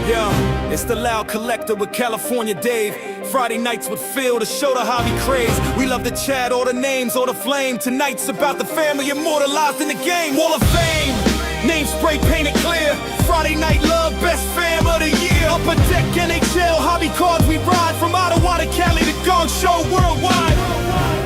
Yeah, it's the Loud Collector with California Dave. Friday nights with Phil to show the hobby craze. We love to chat, all the names, all the flame. Tonight's about the family immortalized in the game. Wall of Fame, name spray painted clear. Friday night love, best fam of the year. Upper deck NHL, hobby cards we ride. From Ottawa to Cali to Gongshow worldwide.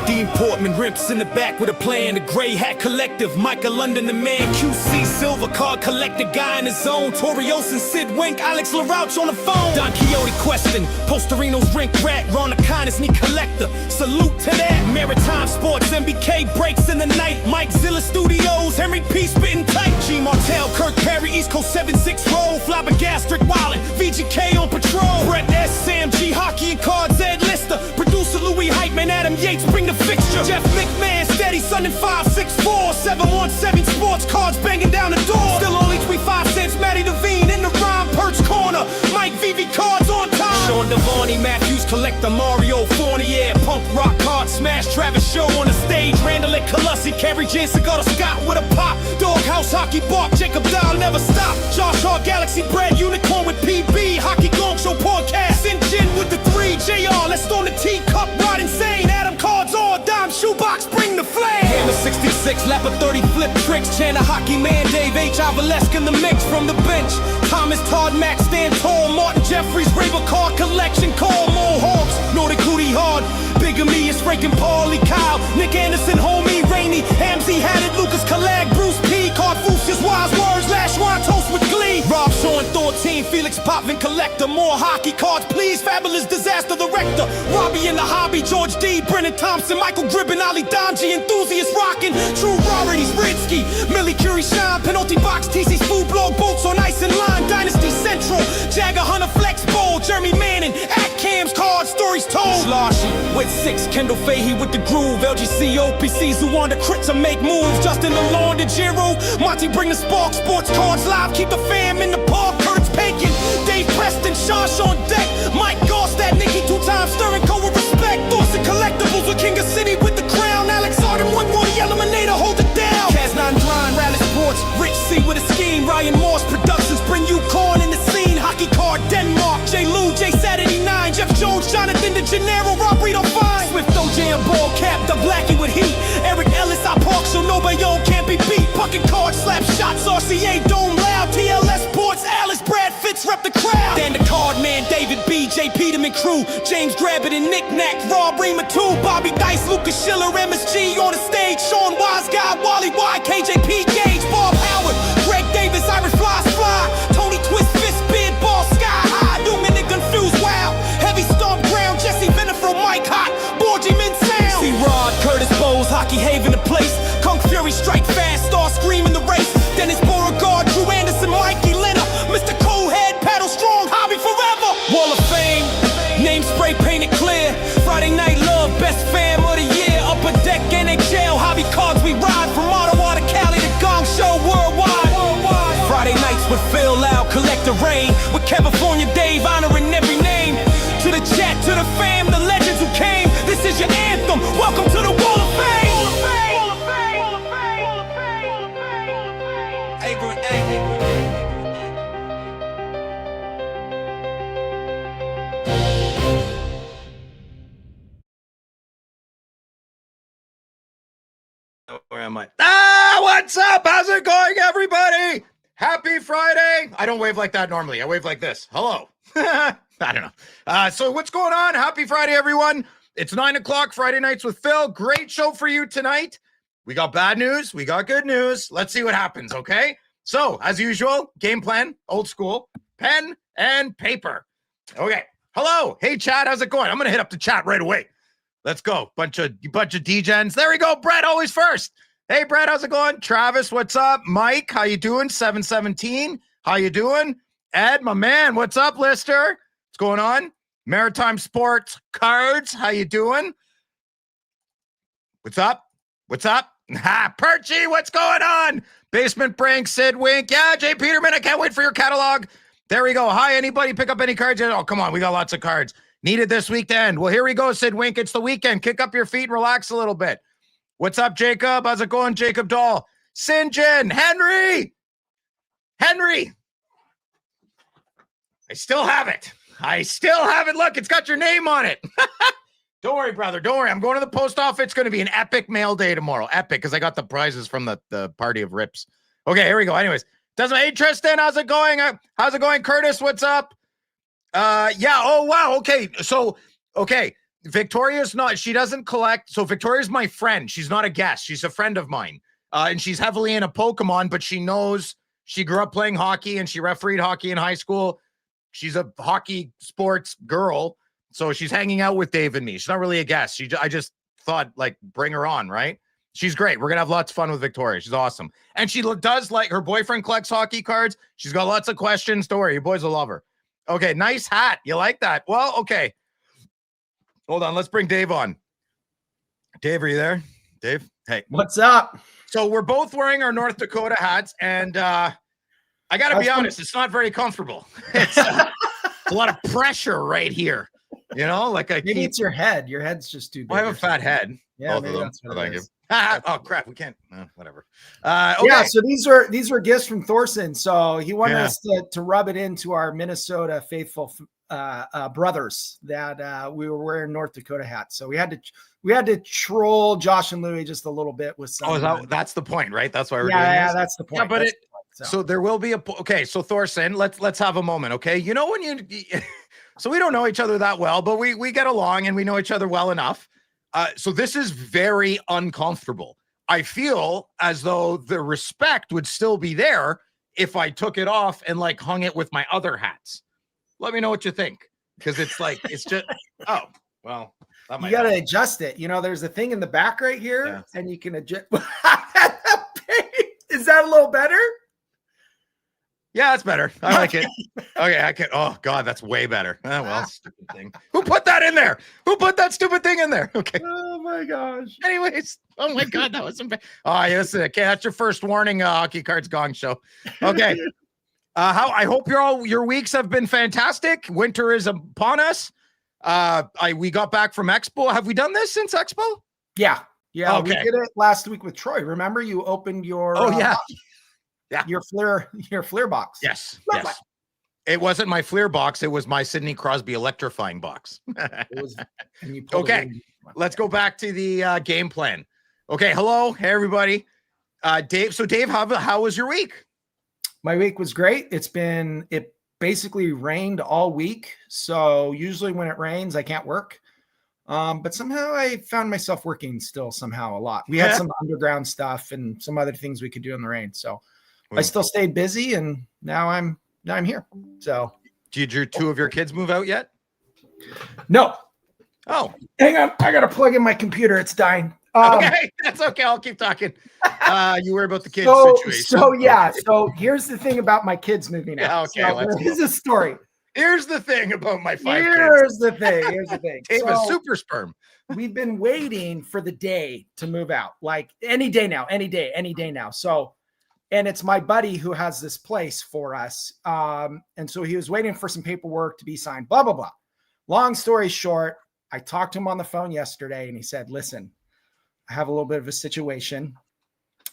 Dean Portman, Rimps in the back with a plan. The Grey Hat Collective, Micah London the man. QC Silver Card Collector, guy in his zone. Torios and Sid Wink, Alex LaRouche on the phone. Don Quixote Questing, Posterinos Rink Rat. Ron the Kindness Knee Collector, salute to that. Maritime Sports, MBK breaks in the night. Mike Zilla Studios, Henry P spitting tight. G Martell, Kirk Perry, East Coast 7-6 roll. Flabbergastic Wallet, VGK on patrol. Brett S, Sam G, Hockey and Cards, Ed Lister. Producer Louis Heitman, Adam Yates, bring the fixture. Jeff McMahon, steady, Sun in 564. 717 Sports Cards banging down the door. Still only 25 cents, Matty Devine in the rhyme, Perch Corner. Mike VV Cards on time. Sean Devani, Matthews Collector, Mario Fournier. Punk Rock Card Smash, Travis Show on the stage. Randall at Colussi, Kerry Jansen got a Scott with a pop. Doghouse Hockey Bark, Jacob Dial never stop. Josh Hart, Galaxy Bread, Unicorn with PB. Hockey Gongshow podcast, Sinjin with the 3. JR, let's storm the teacup, Rod Insane. Adam Cards on, Dime Shoebox, bring the flame. Hammer 66, Lapper 30, flip tricks. Chandler Hockey Man, Dave H. Avalesk in the mix from the bench. Thomas Todd, Max Stan Tall, Martin Jeffries, Raver Card Collection, Call Mohawks, Nordic Hootie Hard, Bigamy is Frank and Paulie Kyle, Nick Anderson, Homie Rainey, Hamsey had it, Lucas Callag, Bruce P, Card Fuchsia's Wise Words, Lash Wine Toast with Glee, Rob Sean Thorteen, Felix Potvin Collector, more hockey cards, please, Fabulous Disaster the Rector, Robbie in the Hobby, George D, Brennan Thompson, Michael Gribben, Ali Donji, Enthusiast Rockin', True Rarities, Gretzky, Millie Curie Shine, Penalty Box, TC's Food Blog, Boats on Ice and Line, Dynasty Central, Jagger Hunter Flex Bowl, Jeremy Manning, at Cam's Cards, Stories Told, Sloshy with 6, Kendall Fahey with the groove, LGC, OPC, Zuwanda Crits to make moves, Justin Lalonde, Giro, Monty bring the spark, Sports Cards live, keep the fam in the park, Kurtz Pagan, Dave Preston, Shosh on deck, Mike Gostad, Nicky 2-time stirring co with respect, Dawson Collectibles with King of City with the crown, Alex Arden, one more, the Eliminator, hold it down, Kaz 9 Dron, Rally Sports, Rich C with a scheme, Ryan Morse Productions, bring you corn in the scene, Hockey Card, Denmark, J. Lou, J. Saturday 9, Jeff Jones, Jonathan De Gennaro, Rob Reed on fine, Swift OJ and Ball Cap, the Blackie with heat, Eric Ellis, I park so nobody can't be beat, Bucket Cards, Slap Shots, RCA, Dome Loud, TLS Sports, Alice, Brad Fitz, rep the crowd, Dan the Card Man, David B, J. Peterman Crew, James Grabbit and Nick Nack, Rob Reema 2, Bobby Dice, Lucas Schiller, MSG on the stage, Sean Wise Guy, Wally Y, KJP Gage, Bob Howard, Greg Davis, Irish Flies Fly, Tony Twist, Fist, Beard, Ball, Sky High, Newman and Confused, Wow, Heavy Stomp Ground, Jesse Venefro, Mike Hot, Borgie Min Sound, C-Rod, Curtis Bowles, Hockey Haven the place, Kunk Fury, Strike Fast, Star Scream in the race, Dennis Beauregard, Drew Anderson, Mikey Leonard, Mr. Cohead, Paddle Strong, Hobby Forever, Wall of Fame, name spray painted clear, Friday Night Love, best fam of the year, Upper Deck NHL, Hobby Cards we ride, from Ottawa to Cali to Gongshow worldwide. Friday nights with Phil Loud, Collector Rain, with California Dave honoring every name. To the chat, to the fam, the legends who came. This is your anthem. Welcome to the Wall of Fame. Where am I? What's up? How's it going, everybody? Happy Friday. I don't wave like that normally. I wave like this. Hello. I don't know. So what's going on? Happy Friday, everyone. It's 9 o'clock, Friday nights with Phil. Great show for you tonight. We got bad news. We got good news. Let's see what happens, okay? So, as usual, game plan, old school, pen and paper. Okay. Hello. Hey, chat. How's it going? I'm going to hit up the chat right away. Let's go. Bunch of D-gens. There we go. Brett, always first. Hey, Brett, how's it going? Travis, what's up? Mike, how you doing? 717, how you doing? Ed, my man, what's up, Lister? What's going on? Maritime Sports Cards, how you doing? What's up? What's up? Perchy, what's going on? Basement Prank, Sid Wink. Yeah, Jay Peterman, I can't wait for your catalog. There we go. Hi, anybody pick up any cards yet? Oh, come on, we got lots of cards. Needed this weekend. Well, here we go, Sid Wink. It's the weekend. Kick up your feet and relax a little bit. What's up, Jacob? How's it going, Jacob Dahl? Sinjin, Henry. I still have it. Look, it's got your name on it. Don't worry, brother. Don't worry. I'm going to the post office. It's going to be an epic mail day tomorrow. Epic, because I got the prizes from the party of rips. Okay, here we go. Anyways, hey, Tristan, how's it going? Curtis? What's up? Yeah. Oh, wow. Okay. So, Victoria's she doesn't collect. So Victoria's my friend. She's not a guest. She's a friend of mine. And she's heavily into Pokemon, but she knows she grew up playing hockey and she refereed hockey in high school. She's a hockey sports girl. So she's hanging out with Dave and me. She's not really a guest. I just thought, like, bring her on, right? She's great. We're going to have lots of fun with Victoria. She's awesome. And she does, like, her boyfriend collects hockey cards. She's got lots of questions. Don't worry. You boys will love her. Okay, nice hat. You like that? Well, okay. Hold on. Let's bring Dave on. Dave, are you there? Dave? Hey. What's up? So we're both wearing our North Dakota hats, and I got to be honest, it's not very comfortable. It's a lot of pressure right here. You know, like maybe it's your head. Your head's just too big. I have a fat head. Yeah, maybe that's what it is. Oh crap, we can't. Whatever. Okay. Yeah, so these were gifts from Thorson. So he wanted us to rub it into our Minnesota faithful brothers that we were wearing North Dakota hats. So we had to troll Josh and Louie just a little bit with some. Oh, that's the point, right? That's why we're doing this. Yeah, that's the point. Yeah, but so there will be so Thorson, let's have a moment, okay? You know, when so we don't know each other that well, but we get along and we know each other well enough. So this is very uncomfortable. I feel as though the respect would still be there if I took it off and like hung it with my other hats. Let me know what you think, because it's like it's just well, you got to adjust it. You know, there's a thing in the back right here, and you can adjust. Is that a little better? Yeah, that's better. I like it. Okay, I can. Oh God, that's way better. Oh, well, stupid thing. Who put that in there? Who put that stupid thing in there? Okay. Oh my gosh. Anyways, oh my God, that was bad. Oh, yes. Okay, that's your first warning. Hockey Cards Gongshow. Okay. I hope your weeks have been fantastic. Winter is upon us. We got back from Expo. Have we done this since Expo? Yeah. Yeah. Okay. We did it last week with Troy. Remember, you opened your your Fleer box. Yes. Yes. It wasn't my Fleer box. It was my Sidney Crosby electrifying box. Okay. Let's go back to the game plan. Okay. Hello. Hey, everybody. Dave. So Dave, how was your week? My week was great. It basically rained all week. So usually when it rains, I can't work. But somehow I found myself working still somehow a lot. We had some underground stuff and some other things we could do in the rain. So I still stayed busy, and now I'm here. So did your two of your kids move out yet? No. Oh, hang on. I got to plug in my computer. It's dying. Okay, that's okay. I'll keep talking. You worry about the kids situation. So here's the thing about my kids moving out. Yeah, okay. So here's a story. Here's the thing about my 5 kids. Here's the thing. Dave is super sperm. We've been waiting for the day to move out. Like any day now. So, and it's my buddy who has this place for us. And so he was waiting for some paperwork to be signed, blah, blah, blah. Long story short, I talked to him on the phone yesterday and he said, listen, I have a little bit of a situation.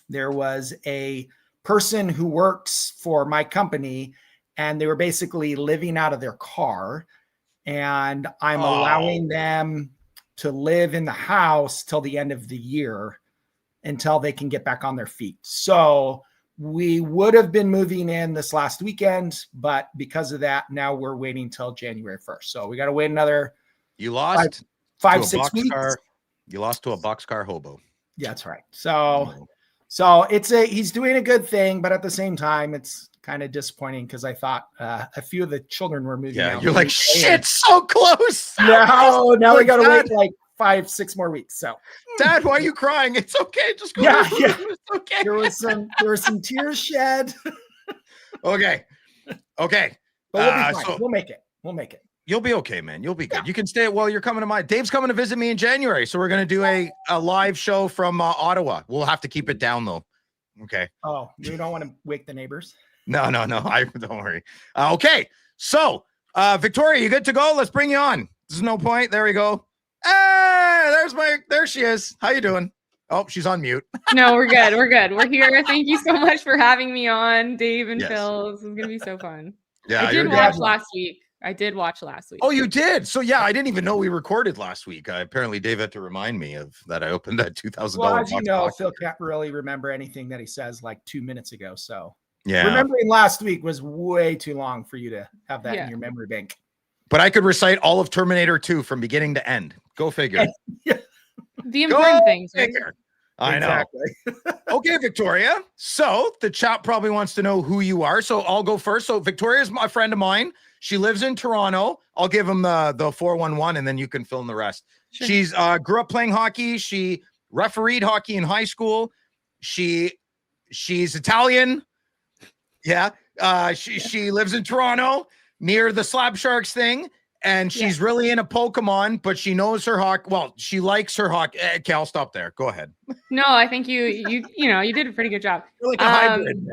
There was a person who works for my company and they were basically living out of their car, and I'm allowing them to live in the house till the end of the year until they can get back on their feet. So we would have been moving in this last weekend, but because of that, now we're waiting till January 1st. So we got to wait another You lost 5-6 weeks. You lost to a boxcar hobo. Yeah, that's right. So he's doing a good thing, but at the same time, it's kind of disappointing because I thought a few of the children were moving out. You're like, shit, so close. Now we got to wait like 5-6 more weeks. So, Dad, why are you crying? It's okay. Just go. Yeah. It's okay. There were some tears shed. Okay. But we'll be fine. We'll make it. You'll be okay, man. You'll be good. Yeah. You can stay. Well, you're coming to Dave's coming to visit me in January. So we're going to do a live show from Ottawa. We'll have to keep it down though. Okay. Oh, you don't want to wake the neighbors? No. Don't worry. Okay. So, Victoria, you good to go? Let's bring you on. There's no point. There we go. There she is. How you doing? Oh, she's on mute. No, we're good. We're here. Thank you so much for having me on, Dave and Phil. This is going to be so fun. Yeah, I you're did good. watch last week. I did watch last week. Oh, you did? So yeah, I didn't even know we recorded last week. Apparently Dave had to remind me of that. I opened that $2,000 Well, as you box know, box. Phil can't really remember anything that he says like 2 minutes ago. So Yeah. remembering last week was way too long for you to have that Yeah. in your memory bank. But I could recite all of Terminator 2 from beginning to end. Go figure. The important things, right? Figure. I know. Exactly. Okay, Victoria. So the chat probably wants to know who you are. So I'll go first. So Victoria is a friend of mine. She lives in Toronto. I'll give him the 411 and then you can fill in the rest. Sure. She's grew up playing hockey. She refereed hockey in high school. She's Italian. Yeah. She lives in Toronto near the Slab Sharks thing. And she's really into Pokemon, but she knows her hockey. Well, she likes her hockey. Okay, I'll stop there. Go ahead. No, I think you did a pretty good job. You're like a hybrid.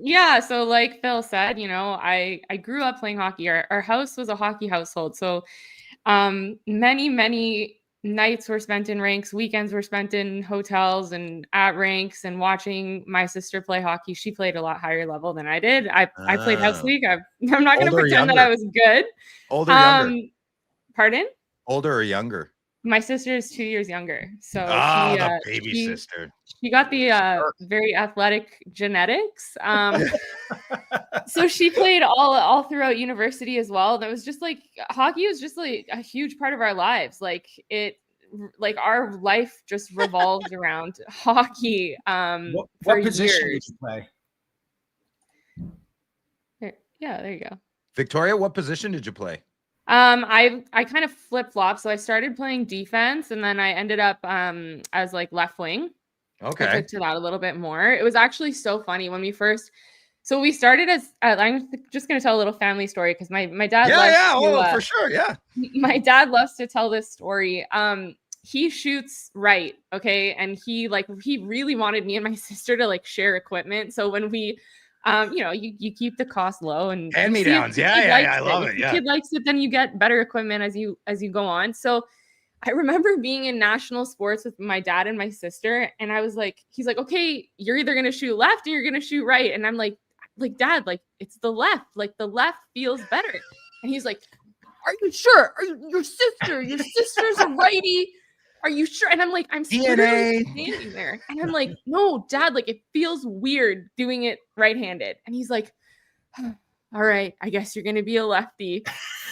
Yeah. So like Phil said, I grew up playing hockey. Our house was a hockey household. So many nights were spent in rinks, weekends were spent in hotels and at rinks and watching my sister play hockey. She played a lot higher level than I did. I played house league. I'm not going to pretend that I was good. Older or younger? Pardon? Older or younger? My sister is 2 years younger. So the baby sister. She got the very athletic genetics. So she played all throughout university as well. That was just like hockey was just like a huge part of our lives. Like our life just revolved around hockey. What position did you play? Yeah, there you go. Victoria, what position did you play? I kind of flip-flop. So I started playing defense and then I ended up as like left wing. Okay. I took to that a little bit more. It was actually so funny when we started as I'm just going to tell a little family story because my dad for sure. Yeah. My dad loves to tell this story. He shoots right, okay? And he really wanted me and my sister to like share equipment. So when we you keep the cost low and hand-me-downs. I love it. If the kid likes it, then you get better equipment as you go on. So I remember being in national sports with my dad and my sister, and I was like, he's like, okay, you're either gonna shoot left or you're gonna shoot right. And I'm like, Dad, like it's the left, like the left feels better. And he's like, are you sure? Your sister's a righty. Are you sure? And I'm like, I'm DNA standing there. And I'm like, no, Dad, like it feels weird doing it right-handed. And he's like, all right, I guess you're gonna be a lefty.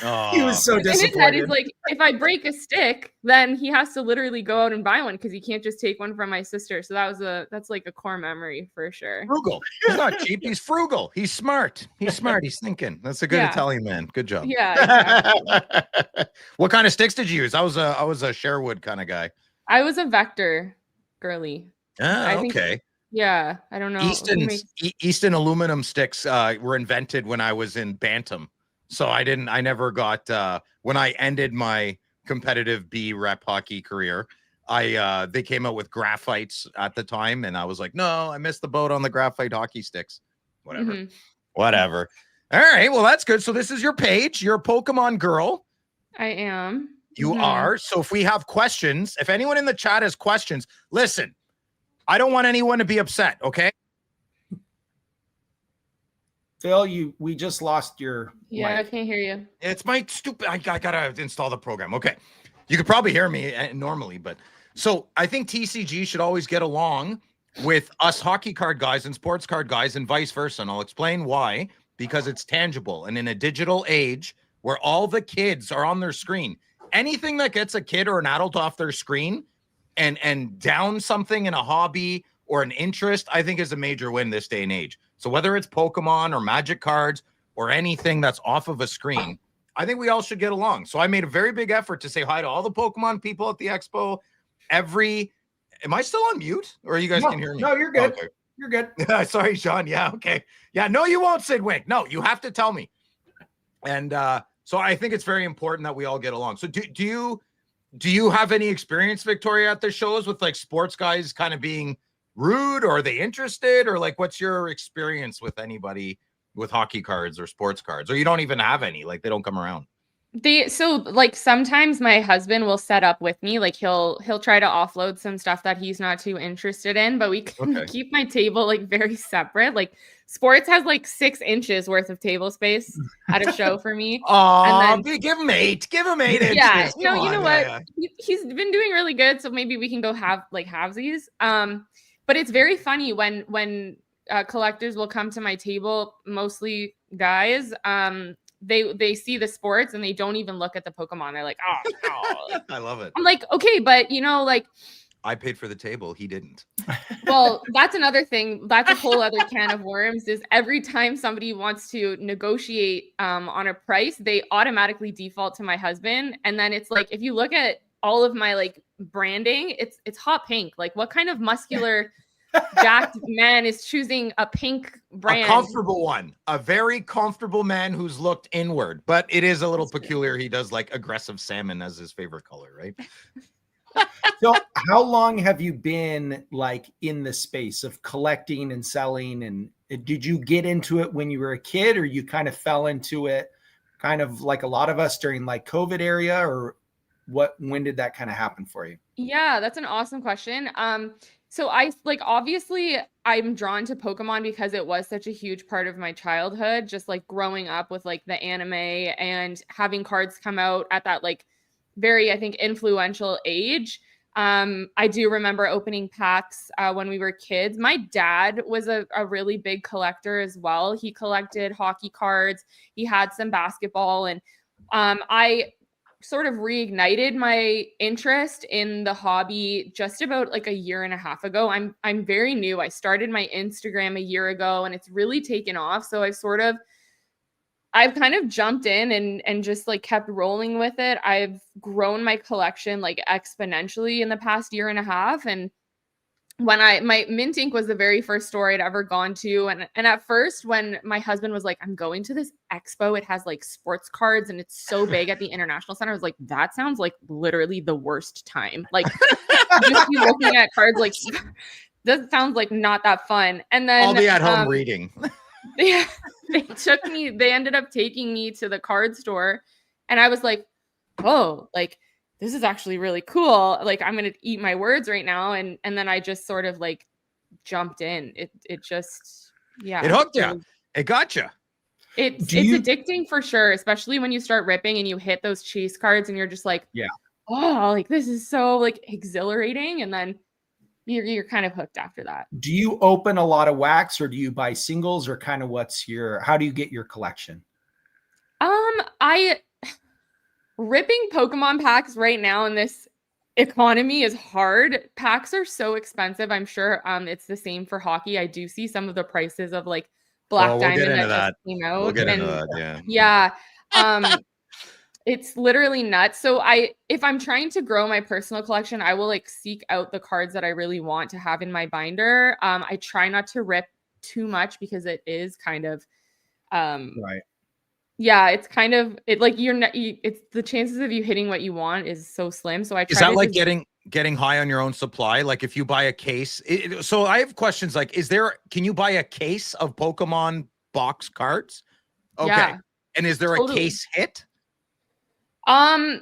Oh. He was so disappointed. In his head, he's like, if I break a stick, then he has to literally go out and buy one because he can't just take one from my sister. So that's like a core memory for sure. Frugal. He's not cheap. He's frugal. He's smart. He's thinking. That's a good Italian man. Good job. Yeah. Exactly. What kind of sticks did you use? I was a Sherwood kind of guy. I was a Vector girly. Okay. Yeah, I don't know. Easton aluminum sticks were invented when I was in Bantam. So I never got when I ended my competitive B rep hockey career, they came out with graphites at the time and I was like, no, I missed the boat on the graphite hockey sticks. Whatever. Mm-hmm. Whatever. All right, well that's good. So this is your page. You're a Pokemon girl. I am. You are. So if we have questions, if anyone in the chat has questions, listen. I don't want anyone to be upset, okay? Phil, we just lost your mic. I can't hear you. It's my stupid. I gotta install the program. Okay, you could probably hear me normally, but so I think TCG should always get along with us hockey card guys and sports card guys, and vice versa. And I'll explain why. Because it's tangible, and in a digital age where all the kids are on their screen, anything that gets a kid or an adult off their screen and down something in a hobby or an interest, I think is a major win this day and age. So whether it's Pokemon or Magic cards or anything that's off of a screen, I think we all should get along. So I made a very big effort to say hi to all the Pokemon people at the expo. Am I still on mute or you guys can hear me? No, you're good. Okay. You're good. Sorry, Sean. Yeah. Okay. Yeah. No, you won't, Sid Wink. No, you have to tell me. And so I think it's very important that we all get along. So do you have any experience, Victoria, at the shows with like sports guys kind of being rude, or are they interested, or like what's your experience with anybody with hockey cards or sports cards, or you don't even have any, like they don't come around? So like sometimes my husband will set up with me, like he'll try to offload some stuff that he's not too interested in, but we can Okay. keep my table like very separate. Like sports has like 6 inches worth of table space at a show for me. And Oh, then give him 8. Give him 8 yeah, inches. no, Come you know on. what? Yeah, He's been doing really good, so maybe we can go have like halvesies. But it's very funny when collectors will come to my table, mostly guys. They see the sports and they don't even look at the Pokemon. They're like, oh no. yeah. I love it. I'm like, okay, but you know, like, I paid for the table. He didn't. well, that's another thing. That's a whole other can of worms. Is every time somebody wants to negotiate on a price, they automatically default to my husband. And then it's like, if you look at all of my like branding, it's hot pink. Like, what kind of muscular jacked man is choosing a pink brand? A comfortable one. A very comfortable man who's looked inward. But it is a little peculiar. He does like aggressive salmon as his favorite color, right? So how long have you been like in the space of collecting and selling? And did you get into it when you were a kid, or you kind of fell into it kind of like a lot of us during like COVID area, or when did that kind of happen for you? Yeah, that's an awesome question. So I like obviously I'm drawn to Pokemon because it was such a huge part of my childhood, just like growing up with like the anime and having cards come out at that like very, I think, influential age. I do remember opening packs when we were kids. My dad was a really big collector as well. He collected hockey cards. He had some basketball, and I sort of reignited my interest in the hobby just about like a year and a half ago. I'm very new. I started my Instagram a year ago and it's really taken off. So I've kind of jumped in and just like kept rolling with it. I've grown my collection like exponentially in the past year and a half. And when my Mint Ink was the very first store I'd ever gone to. And at first, when my husband was like, I'm going to this expo, it has like sports cards and it's so big at the International Center. I was like, that sounds like literally the worst time. Like just be looking at cards, like that sounds like not that fun. And then I'll be at home reading. they ended up taking me to the card store, and I was like, oh, like this is actually really cool. Like I'm gonna eat my words right now. And then I just sort of like jumped in. It just, yeah. It hooked you. It got you. It's addicting for sure, especially when you start ripping and you hit those chase cards and you're just like, yeah, oh, like this is so like exhilarating. And then you're kind of hooked after that. Do you open a lot of wax, or do you buy singles, or kind of how do you get your collection? Ripping Pokemon packs right now in this economy is hard. Packs are so expensive. I'm sure it's the same for hockey. I do see some of the prices of like Black Diamond that just came out. We'll get into that, yeah. Yeah. It's literally nuts. So if I'm trying to grow my personal collection, I will like seek out the cards that I really want to have in my binder. I try not to rip too much because it is kind of right. Yeah, it's kind of like it's the chances of you hitting what you want is so slim. So I try. Is that like getting high on your own supply? Like if you buy a case, so I have questions like, can you buy a case of Pokemon box cards? Okay. Yeah, and is there a case hit? That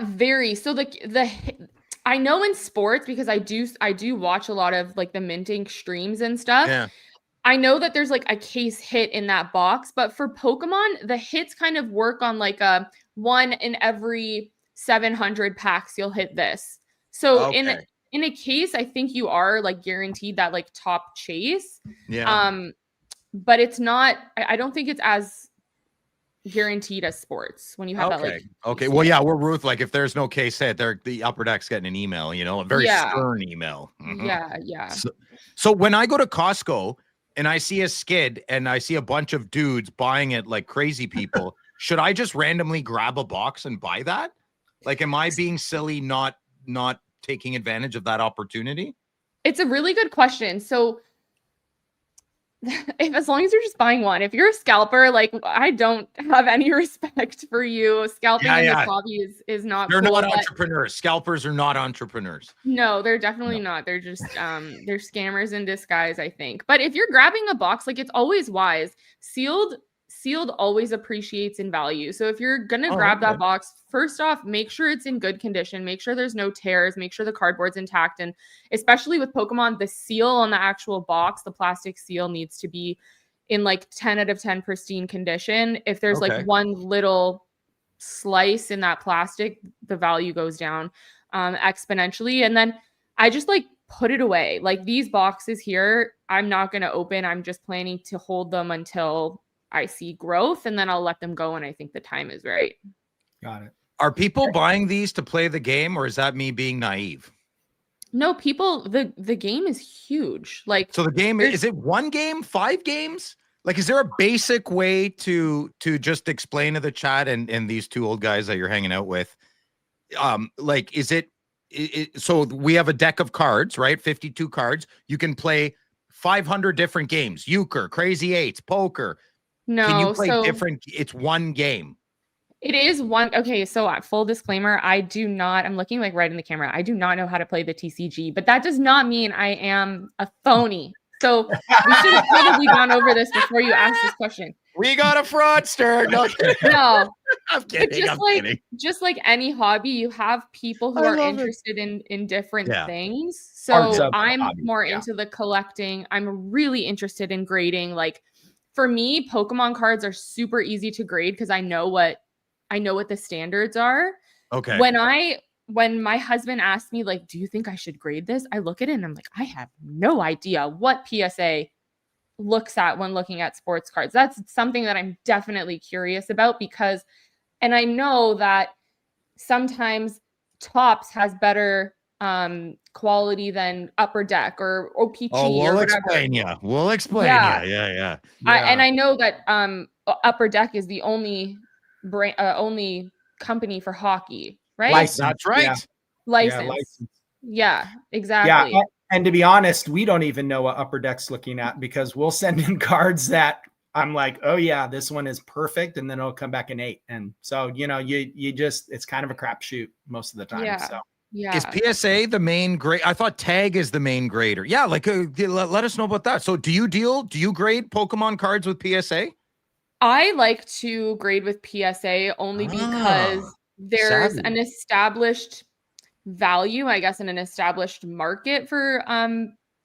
varies. So I know in sports, because I do watch a lot of like the Mint Ink streams and stuff. Yeah. I know that there's like a case hit in that box, but for Pokemon, the hits kind of work on like a 1 in every 700 packs you'll hit this. So in a case, I think you are like guaranteed that like top chase. Yeah. But it's not. I don't think it's as guaranteed as sports when you have that like. Okay. Well, yeah, we're Ruth. Like if there's no case hit, the upper deck's getting an email. You know, a very stern email. Mm-hmm. Yeah. So when I go to Costco and I see a skid and I see a bunch of dudes buying it like crazy people, should I just randomly grab a box and buy that? Like, am I being silly not taking advantage of that opportunity? It's a really good question. So as long as you're just buying one, if you're a scalper, like I don't have any respect for you. Scalping in this hobby is not. They're not entrepreneurs. Scalpers are not entrepreneurs. No, they're definitely not. They're just they're scammers in disguise, I think. But if you're grabbing a box, like it's always wise. Sealed sealed always appreciates in value. So if you're going to Oh, grab okay. that box, first off, make sure it's in good condition, make sure there's no tears, make sure the cardboard's intact. And especially with Pokemon, the seal on the actual box, the plastic seal needs to be in like 10 out of 10 pristine condition. If there's Okay. like one little slice in that plastic, the value goes down exponentially. And then I just like put it away. Like these boxes here, I'm not going to open. I'm just planning to hold them until I see growth, and then I'll let them go when I think the time is right. Got it. Are people buying these to play the game, or is that me being naive? No, people, the game is huge. Like, So the game, is it one game, 5 games? Like, is there a basic way to just explain to the chat and these two old guys that you're hanging out with? Like, is it so we have a deck of cards, right? 52 cards. You can play 500 different games. Euchre, Crazy Eights, poker. Can you no, play so different? It's one game. it is one. Okay, so full disclaimer, I do not, I'm looking like right in the camera. I do not know how to play the TCG, but that does not mean I am a phony. So we should have probably gone over this before you asked this question. We got a fraudster. No, No, I'm but kidding. I'm kidding. just like any hobby, you have people who I are love it. interested in different Yeah. things. Parts So of the I'm hobby, more yeah. into the collecting. I'm really interested in grading. Like for me, Pokemon cards are super easy to grade because I know what the standards are. Okay. When my husband asked me, like, do you think I should grade this? I look at it and I'm like, I have no idea what PSA looks at when looking at sports cards. That's something that I'm definitely curious about because, and I know that sometimes Tops has better quality than Upper Deck or OPG Oh, or we'll whatever. explain you. We'll explain Yeah. you. Yeah. And I know that Upper Deck is the only only company for hockey, right? License, That's right. yeah. License. License. Yeah, exactly. Yeah, and to be honest, we don't even know what Upper Deck's looking at because we'll send in cards that I'm like, oh yeah, this one is perfect, and then it'll come back an 8. And so you just it's kind of a crapshoot most of the time. Yeah. So Yeah. Is PSA the main grade? I thought Tag is the main grader. Yeah, like let us know about that. So do you grade Pokemon cards with PSA? I like to grade with PSA only because there's savvy. an established value, I guess, in an established market for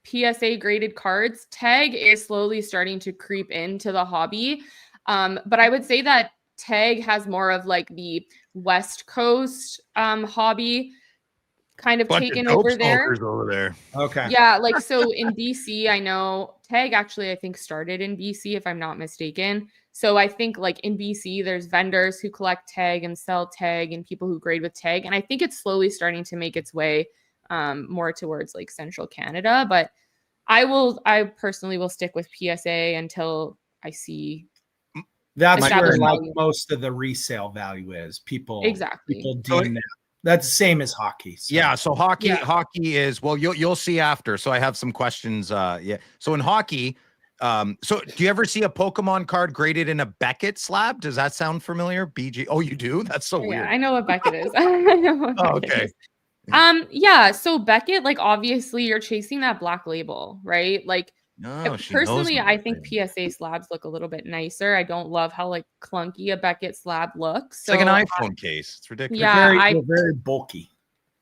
PSA graded cards. Tag is slowly starting to creep into the hobby. But I would say that Tag has more of like the West Coast hobby kind of taken over there. Over there. okay. Yeah, like so in BC, I know Tag actually I think started in BC if I'm not mistaken. So I think like in BC, there's vendors who collect Tag and sell Tag and people who grade with Tag. And I think it's slowly starting to make its way more towards like central Canada. But I personally will stick with PSA until I see That's where established like value. most of the resale value is. People Exactly. doing that. That's the same as hockey. So. Yeah, so hockey Yeah. hockey is, well, you'll see after. So I have some questions. Yeah. So in hockey, so do you ever see a Pokemon card graded in a Beckett slab? Does that sound familiar? BG. Oh, you do? That's so Yeah, weird. I know what Beckett is. I know what Oh, Beckett okay. is. Yeah, so Beckett, like obviously you're chasing that black label, right? Like No, she personally, knows I think PSA slabs look a little bit nicer. I don't love how like clunky a Beckett slab looks. It's like an So iPhone case. It's ridiculous. yeah, They're very bulky.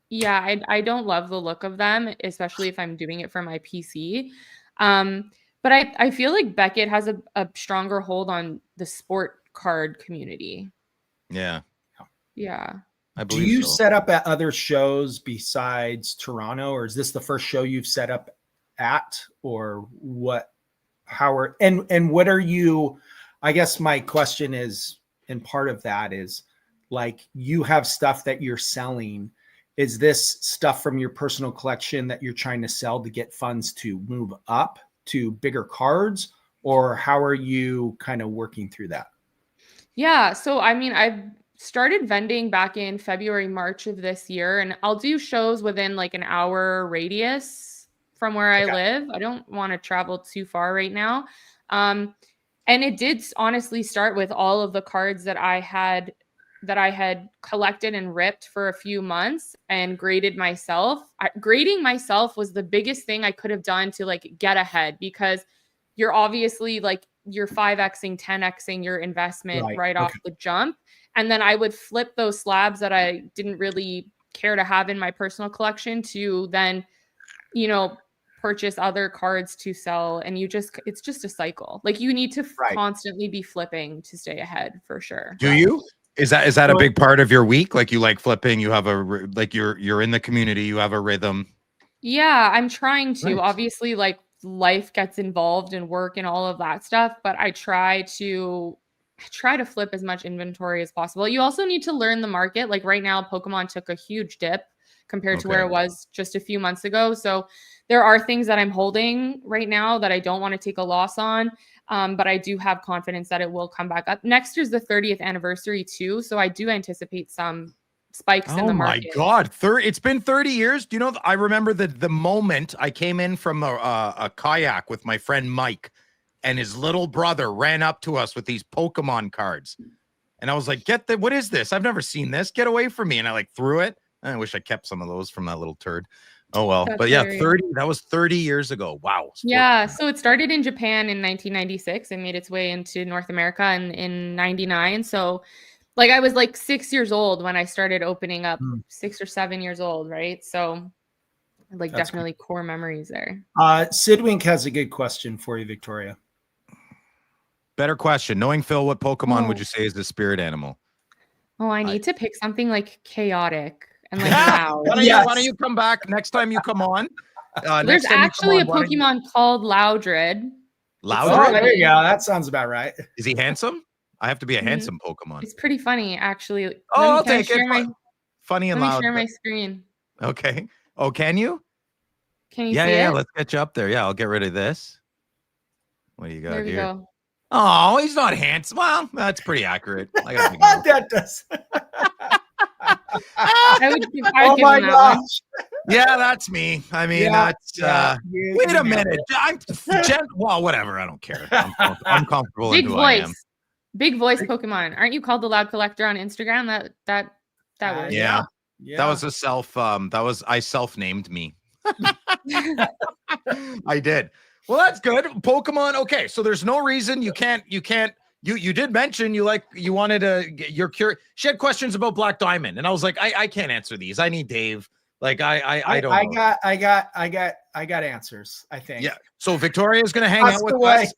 yeah, I don't love the look of them, especially if I'm doing it for my PC. But I feel like Beckett has a stronger hold on the sport card community. Yeah, Yeah. I Do believe you so. set up at other shows besides Toronto, or is this the first show you've set up at, or what? How are and what are you? I guess my question is, and part of that is like you have stuff that you're selling. Is this stuff from your personal collection that you're trying to sell to get funds to move up to bigger cards, or how are you kind of working through that? Yeah. So, I mean, I've started vending back in February, March of this year, and I'll do shows within like an hour radius from where I live. I don't want to travel too far right now. And it did honestly start with all of the cards that I had collected and ripped for a few months and graded myself. Grading myself was the biggest thing I could have done to like get ahead, because you're obviously like you're 5xing, 10xing your investment right off Okay. the jump. And then I would flip those slabs that I didn't really care to have in my personal collection to then, you know, purchase other cards to sell. And it's just a cycle. Like you need to constantly be flipping to stay ahead for sure. Do you? Is that a big part of your week? Like you like flipping, you have like you're in the community, you have a rhythm. Yeah, I'm trying to. Nice. Obviously, like life gets involved in work and all of that stuff, but I try to flip as much inventory as possible. You also need to learn the market. Like right now, Pokemon took a huge dip compared to where it was just a few months ago. So there are things that I'm holding right now that I don't want to take a loss on. But I do have confidence that it will come back up. Next year's the 30th anniversary too. So I do anticipate some spikes in the market. Oh my God. It's been 30 years. Do you know, I remember the moment I came in from a kayak with my friend Mike, and his little brother ran up to us with these Pokemon cards. And I was like, what is this? I've never seen this. Get away from me. And I like threw it. I wish I kept some of those from that little turd. Oh, well. That's but yeah, hilarious. that was 30 years ago. Wow. Yeah. So it started in Japan in 1996 and made its way into North America in 99. So like I was like 6 years old when I started opening up, 6 or 7 years old. Right. So like That's definitely core memories there. Sidwink has a good question for you, Victoria. Better question. Knowing Phil, what Pokemon would you say is the spirit animal? Oh, I need to pick something like chaotic and like loud. Why don't you come back next time you come on? There's actually a Pokemon called Loudred. Oh, there you go. That sounds about right. Is he handsome? I have to be a handsome Pokemon. It's pretty funny, actually. Oh, I'll take it. Funny and loud. Let me share my screen. Okay. Oh, can you? Can you see it? Yeah. Let's get you up there. Yeah, I'll get rid of this. What do you got there we here? Go. Oh, he's not handsome. Well, that's pretty accurate. I gotta think that does. I would give my him that gosh. one. Yeah, that's me. I mean, that's wait a minute. Well, whatever. I don't care. I'm comfortable in who I am. Big voice Pokemon. Aren't you called the Loud Collector on Instagram? That was. Yeah. That was I self-named me. I did. Well, that's good. Pokemon. Okay, so there's no reason you can't. You did mention you wanted to get your cure. She had questions about Black Diamond, and I was like, I can't answer these. I need Dave. Like I don't. I got answers. I think. Yeah. So Victoria is going to hang out with us,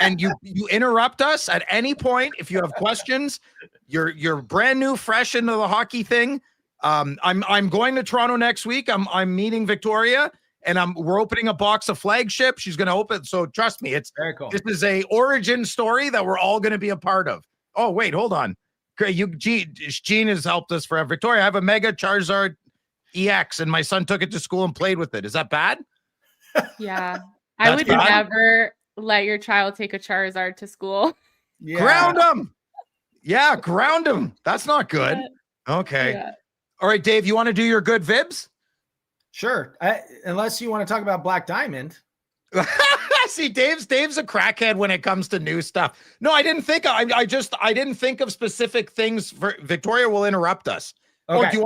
and you interrupt us at any point if you have questions. You're brand new, fresh into the hockey thing. I'm going to Toronto next week. I'm meeting Victoria. And we're opening a box of Flagship. She's going to open. So trust me, it's very cool. This is a origin story that we're all going to be a part of. Oh, wait, hold on. Gene has helped us forever. Victoria, I have a Mega Charizard EX and my son took it to school and played with it. Is that bad? Yeah. I would never let your child take a Charizard to school. Yeah. Ground him. Yeah, ground him. That's not good. Okay. Yeah. All right, Dave, you want to do your good vibs? Sure. Unless you want to talk about Black Diamond. See, Dave's a crackhead when it comes to new stuff. No, I didn't think. I didn't think of specific things. Victoria will interrupt us. Okay. Oh, do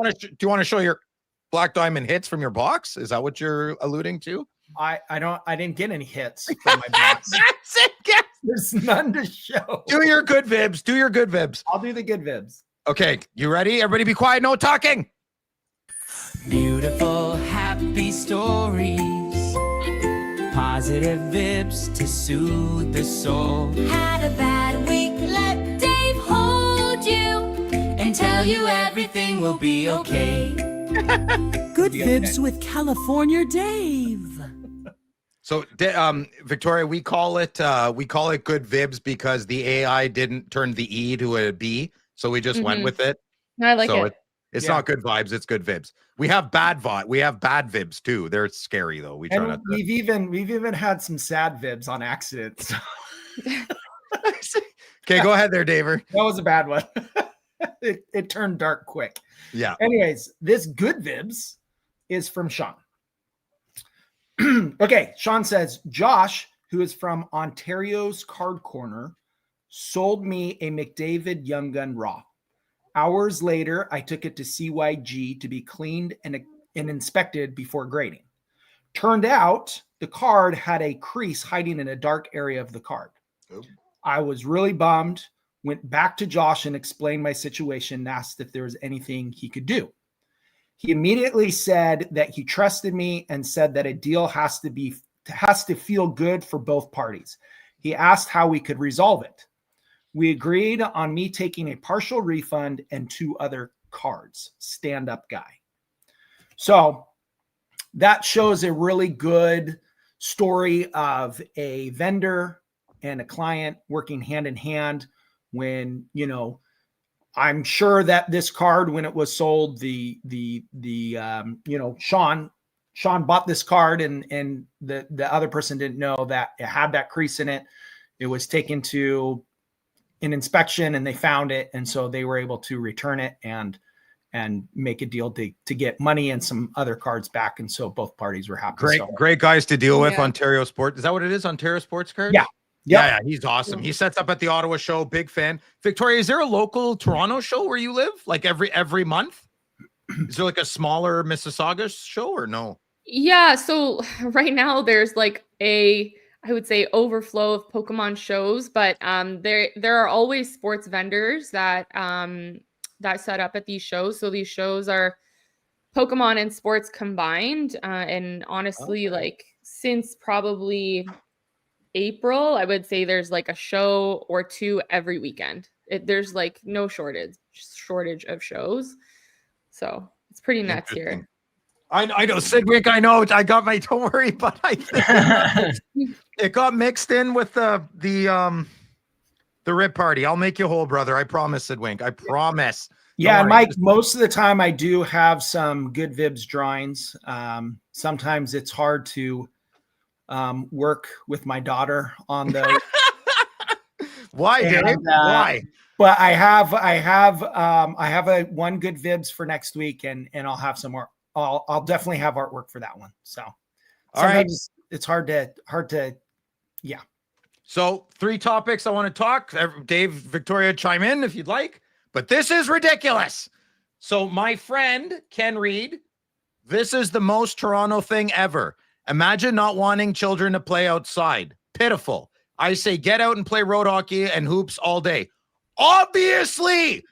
you want to show your Black Diamond hits from your box? Is that what you're alluding to? I didn't get any hits from my box. That's it. Yes. There's none to show. Do your good vibs. I'll do the good vibs. Okay, you ready? Everybody, be quiet. No talking. Beautiful, happy stories, positive vibes to soothe the soul. Had a bad week, let Dave hold you and tell you everything will be okay. Good vibs with California Dave. So, Victoria, we call it good vibs because the AI didn't turn the E to a B, so we just went with it. I like it. It's not good vibes. It's good vibs. We have bad vibs too. They're scary though. We've even had some sad vibs on accident. So. Okay, go ahead there, Daver. That was a bad one. It turned dark quick. Yeah. Anyways, this good vibs is from Sean. Okay, Sean says, Josh, who is from Ontario's Card Corner, sold me a McDavid Young Gun Raw. Hours later, I took it to CYG to be cleaned and inspected before grading. Turned out the card had a crease hiding in a dark area of the card. I was really bummed, went back to Josh and explained my situation and asked if there was anything he could do. He immediately said that he trusted me and said that a deal has to feel good for both parties. He asked how we could resolve it. We agreed on me taking a partial refund and 2 other cards. Stand-up guy. So that shows a really good story of a vendor and a client working hand in hand when, you know, I'm sure that this card, when it was sold, Sean bought this card and the other person didn't know that it had that crease in it. It was taken to an inspection and they found it. And so they were able to return it and make a deal to get money and some other cards back. And so both parties were happy. Great guys to deal with. Yeah. Ontario Sport. Is that what it is? Ontario Sports Cards? Yeah. Yeah, he's awesome. He sets up at the Ottawa show. Big fan. Victoria, is there a local Toronto show where you live? Like every month? Is there like a smaller Mississauga show or no? Yeah, so right now there's like I would say overflow of Pokemon shows, but there are always sports vendors that set up at these shows. So these shows are Pokemon and sports combined. And honestly, like since probably April, I would say there's like a show or 2 every weekend. There's like no shortage of shows. So it's pretty nuts here. I know, Sidwick. I know. I got my. Don't worry, but it got mixed in with the rib party. I'll make you whole, brother. I promise, Sidwick. I promise. Yeah, Mike. Most of the time, I do have some good Vibbs drawings. Sometimes it's hard to work with my daughter on those. Why, Dave? Why? But I have a one good Vibbs for next week, and I'll have some more. I'll definitely have artwork for that one. So sometimes it's hard to, yeah. So 3 topics I want to talk. Dave, Victoria, chime in if you'd like, but this is ridiculous. So my friend, Ken Reed, this is the most Toronto thing ever. Imagine not wanting children to play outside. Pitiful. I say, get out and play road hockey and hoops all day. Obviously.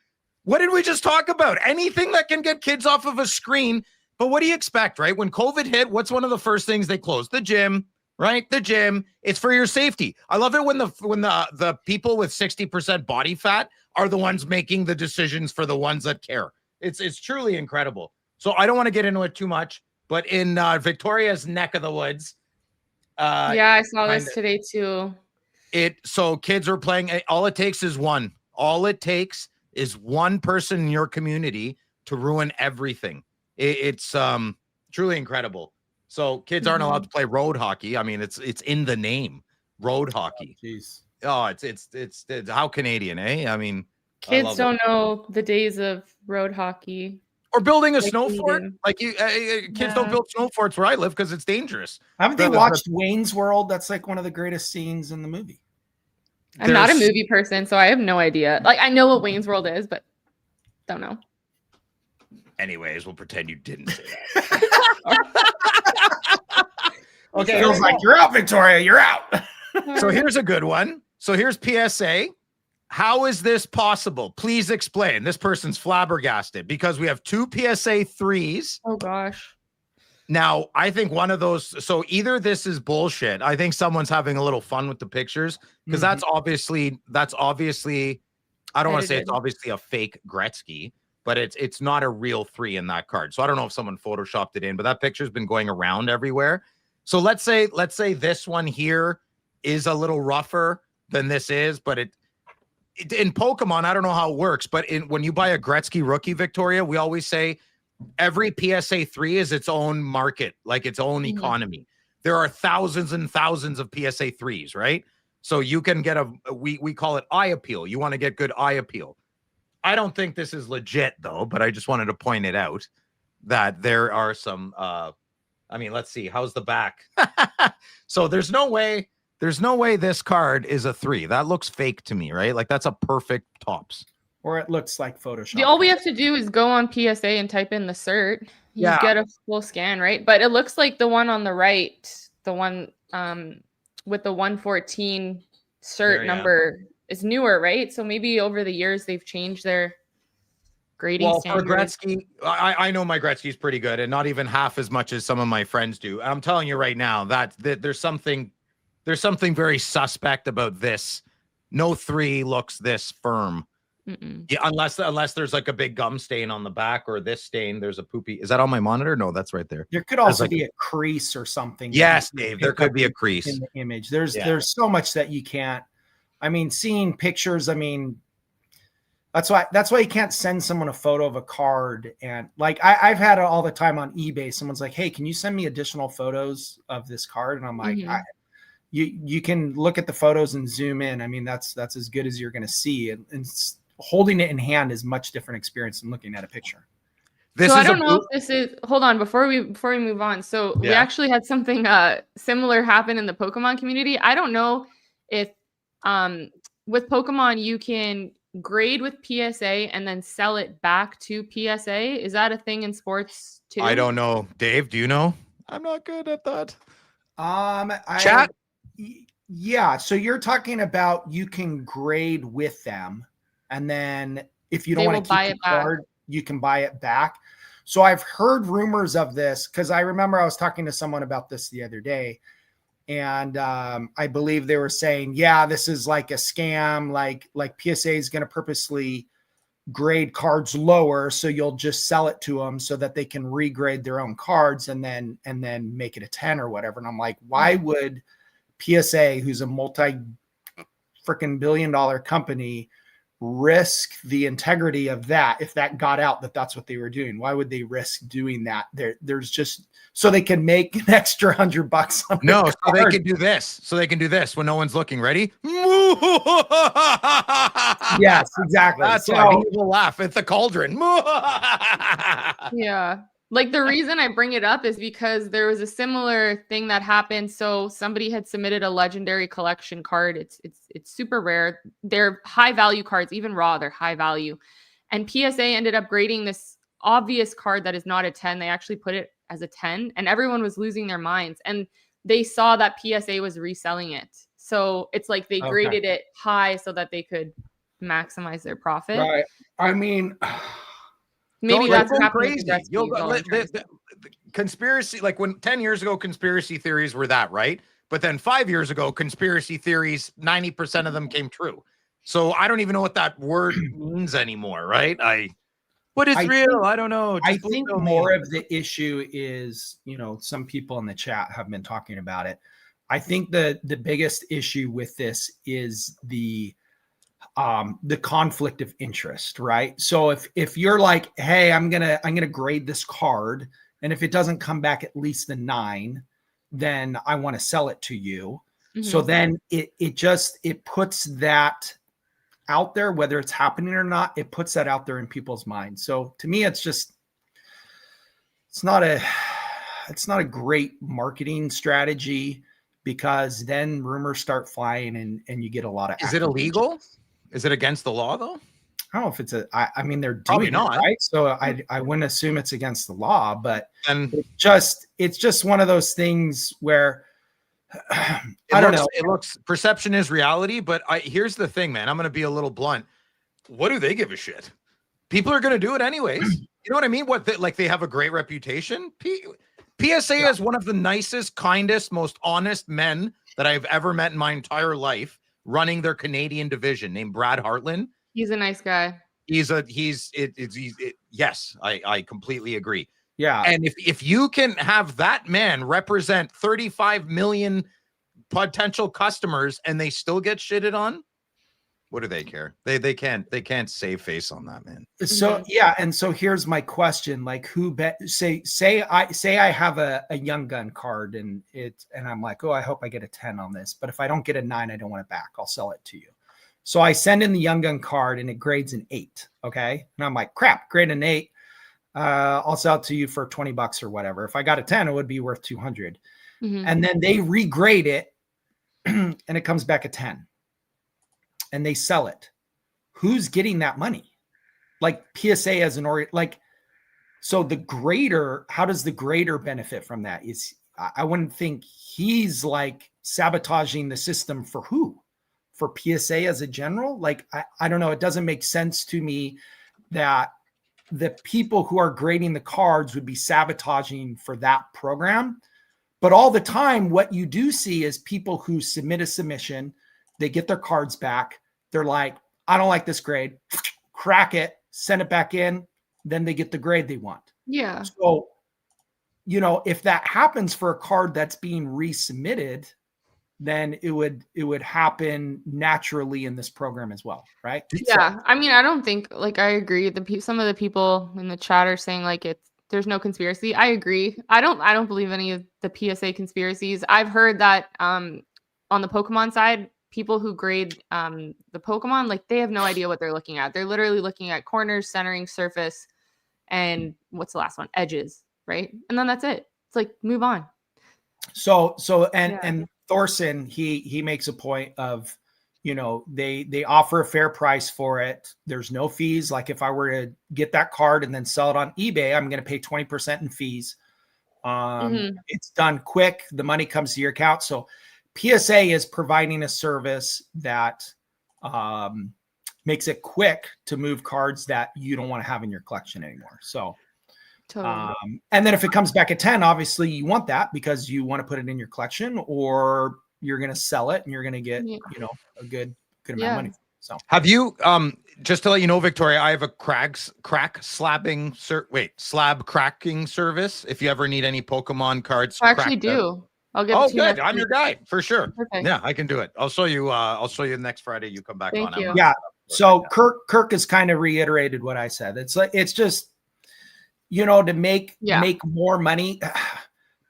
What did we just talk about? Anything that can get kids off of a screen. But what do you expect, right? When COVID hit, what's one of the first things they closed? The gym, right? The gym. It's for your safety. I love it when the people with 60% body fat are the ones making the decisions for the ones that care. It's truly incredible. So I don't want to get into it too much, but in Victoria's neck of the woods. Yeah, I saw this today too. So kids are playing. All it takes is one. All it takes is one person in your community to ruin everything. It's truly incredible. So kids aren't allowed to play road hockey. I mean, it's in the name, road hockey. Jeez. Oh, it's how Canadian, eh? I mean, kids don't know the days of road hockey or building a snow fort. Like kids don't build snow forts where I live because it's dangerous. Haven't they watched Wayne's World? That's like one of the greatest scenes in the movie. I'm not a movie person, so I have no idea. Like I know what Wayne's World is, but don't know. Anyways, we'll pretend you didn't say that. Okay, it was like, you're out, Victoria. You're out. So here's a good one. So here's PSA. How is this possible? Please explain. This person's flabbergasted because we have 2 PSA 3s. Oh gosh. Now, I think one of those, so either this is bullshit. I think someone's having a little fun with the pictures because that's obviously, I don't want to say it's obviously a fake Gretzky, but it's not a real 3 in that card. So I don't know if someone photoshopped it in, but that picture's been going around everywhere. So let's say this one here is a little rougher than this is, but in Pokemon, I don't know how it works, but when you buy a Gretzky rookie, Victoria, we always say every PSA 3 is its own market, like its own economy. There are thousands and thousands of PSA 3s, right? So you can get we call it eye appeal. You want to get good eye appeal. I don't think this is legit though, but I just wanted to point it out that there are some, I mean, let's see, how's the back? So there's no way this card is a 3. That looks fake to me, right? Like that's a perfect tops. Or it looks like Photoshop. All we have to do is go on PSA and type in the cert. You get a full scan, right? But it looks like the one on the right, the one with the 114 cert number is newer, right? So maybe over the years they've changed their grading Well, standards. for Gretzky, I know my Gretzky's pretty good, and not even half as much as some of my friends do. I'm telling you right now that there's something very suspect about this. No 3 looks this firm. Yeah, unless there's like a big gum stain on the back, or this stain. There's a poopy. Is that on my monitor? No, that's right there. There could also be a crease or something. Yes, Dave. There could be a crease in the image. There's so much that you can't. I mean, seeing pictures. I mean, that's why you can't send someone a photo of a card. And like I've had it all the time on eBay. Someone's like, "Hey, can you send me additional photos of this card?" And I'm like, you can look at the photos and zoom in. I mean, that's as good as you're going to see. And holding it in hand is much different experience than looking at a picture. So I don't know if this is, hold on, before we move on. So we actually had something similar happen in the Pokemon community. I don't know if with Pokemon you can grade with PSA and then sell it back to PSA. Is that a thing in sports too? I don't know. Dave, do you know? I'm not good at that. Chat. Yeah. So you're talking about you can grade with them, and then if you don't want to keep the card, you can buy it back. So I've heard rumors of this because I remember I was talking to someone about this the other day, and I believe they were saying, yeah, this is like a scam. Like PSA is going to purposely grade cards lower, so you'll just sell it to them so that they can regrade their own cards and then make it a 10 or whatever. And I'm like, why would PSA, who's a multi-freaking-billion-dollar company, risk the integrity of that if that got out that that's what they were doing? Why would they risk doing that? There's just so they can make an extra $100 on no, so they can do this. So they can do this when no one's looking. Ready? Yes, exactly. That's why people laugh at the cauldron. Yeah. Like the reason I bring it up is because there was a similar thing that happened. So somebody had submitted a legendary collection card. It's super rare. They're high value cards, even raw, they're high value. And PSA ended up grading this obvious card that is not a 10. They actually put it as a 10, and everyone was losing their minds. And they saw that PSA was reselling it. So it's like they graded it high so that they could maximize their profit. Right. I mean, maybe that's crazy. The conspiracy, like when 10 years ago, conspiracy theories were that, right? But then 5 years ago, conspiracy theories, 90% of them came true. So I don't even know what that word means anymore, right? What is real? I don't know. I think more of the issue is, some people in the chat have been talking about it. I think the biggest issue with this is the conflict of interest, right? So if you're like, hey, I'm gonna grade this card, and if it doesn't come back at least a 9, then I want to sell it to you. Mm-hmm. So then it puts that out there, whether it's happening or not, it puts that out there in people's minds. So to me, it's not a great marketing strategy, because then rumors start flying and you get a lot of. Is it illegal? Is it against the law though? I don't know if it's I mean, they're doing it, right? So I wouldn't assume it's against the law, but it's just one of those things where I don't know. It looks, perception is reality, but here's the thing, man. I'm going to be a little blunt. What do they give a shit? People are going to do it anyways. You know what I mean? They have a great reputation. PSA is one of the nicest, kindest, most honest men that I've ever met in my entire life, running their Canadian division, named Brad Hartland. He's a nice guy. Yes, I completely agree. Yeah. And if you can have that man represent 35 million potential customers and they still get shitted on, what do they care? They can't save face on that, man. So yeah, and so here's my question: like, who say I have a young gun card and I'm like, oh, I hope I get a 10 on this, but if I don't get a 9, I don't want it back. I'll sell it to you. So I send in the young gun card and it grades an 8. Okay, and I'm like, crap, grade an 8. I'll sell it to you for $20 or whatever. If I got a 10, it would be worth 200. Mm-hmm. And then they regrade it and it comes back a 10 and they sell it. Who's getting that money? Like PSA as so the grader, how does the grader benefit from that? I wouldn't think he's like sabotaging the system for who? for PSA as a general. Like, I don't know. It doesn't make sense to me that the people who are grading the cards would be sabotaging for that program. But all the time, what you do see is people who submit a submission, they get their cards back. They're like, I don't like this grade, crack it, send it back in. Then they get the grade they want. Yeah. So, you know, if that happens for a card that's being resubmitted, then it would happen naturally in this program as well, right? Yeah. I mean, I don't think, like, I agree. Some of the people in the chat are saying like there's no conspiracy. I agree. I don't believe any of the PSA conspiracies. I've heard that on the Pokemon side, people who grade the Pokemon, like, they have no idea what they're looking at. They're literally looking at corners, centering, surface, and what's the last one? Edges, right? And then that's it. It's like, move on. And Thorson, he makes a point of, you know, they offer a fair price for it. There's no fees. Like, if I were to get that card and then sell it on eBay, I'm going to pay 20% in fees. It's done quick. The money comes to your account. So PSA is providing a service that makes it quick to move cards that you don't want to have in your collection anymore. So, Totally. and then if it comes back at 10, obviously you want that because you want to put it in your collection, or you're going to sell it and you're going to get, you know, a good amount of money. So have you, just to let you know, Victoria, I have a slab cracking service. If you ever need any Pokemon cards, I actually do. I'll get. Oh, good. I'm your guy for sure. Perfect. Yeah, I can do it. I'll show you next Friday. You come back on. Thank you. Yeah. So Kirk has kind of reiterated what I said. It's like, it's just, you know, to make more money.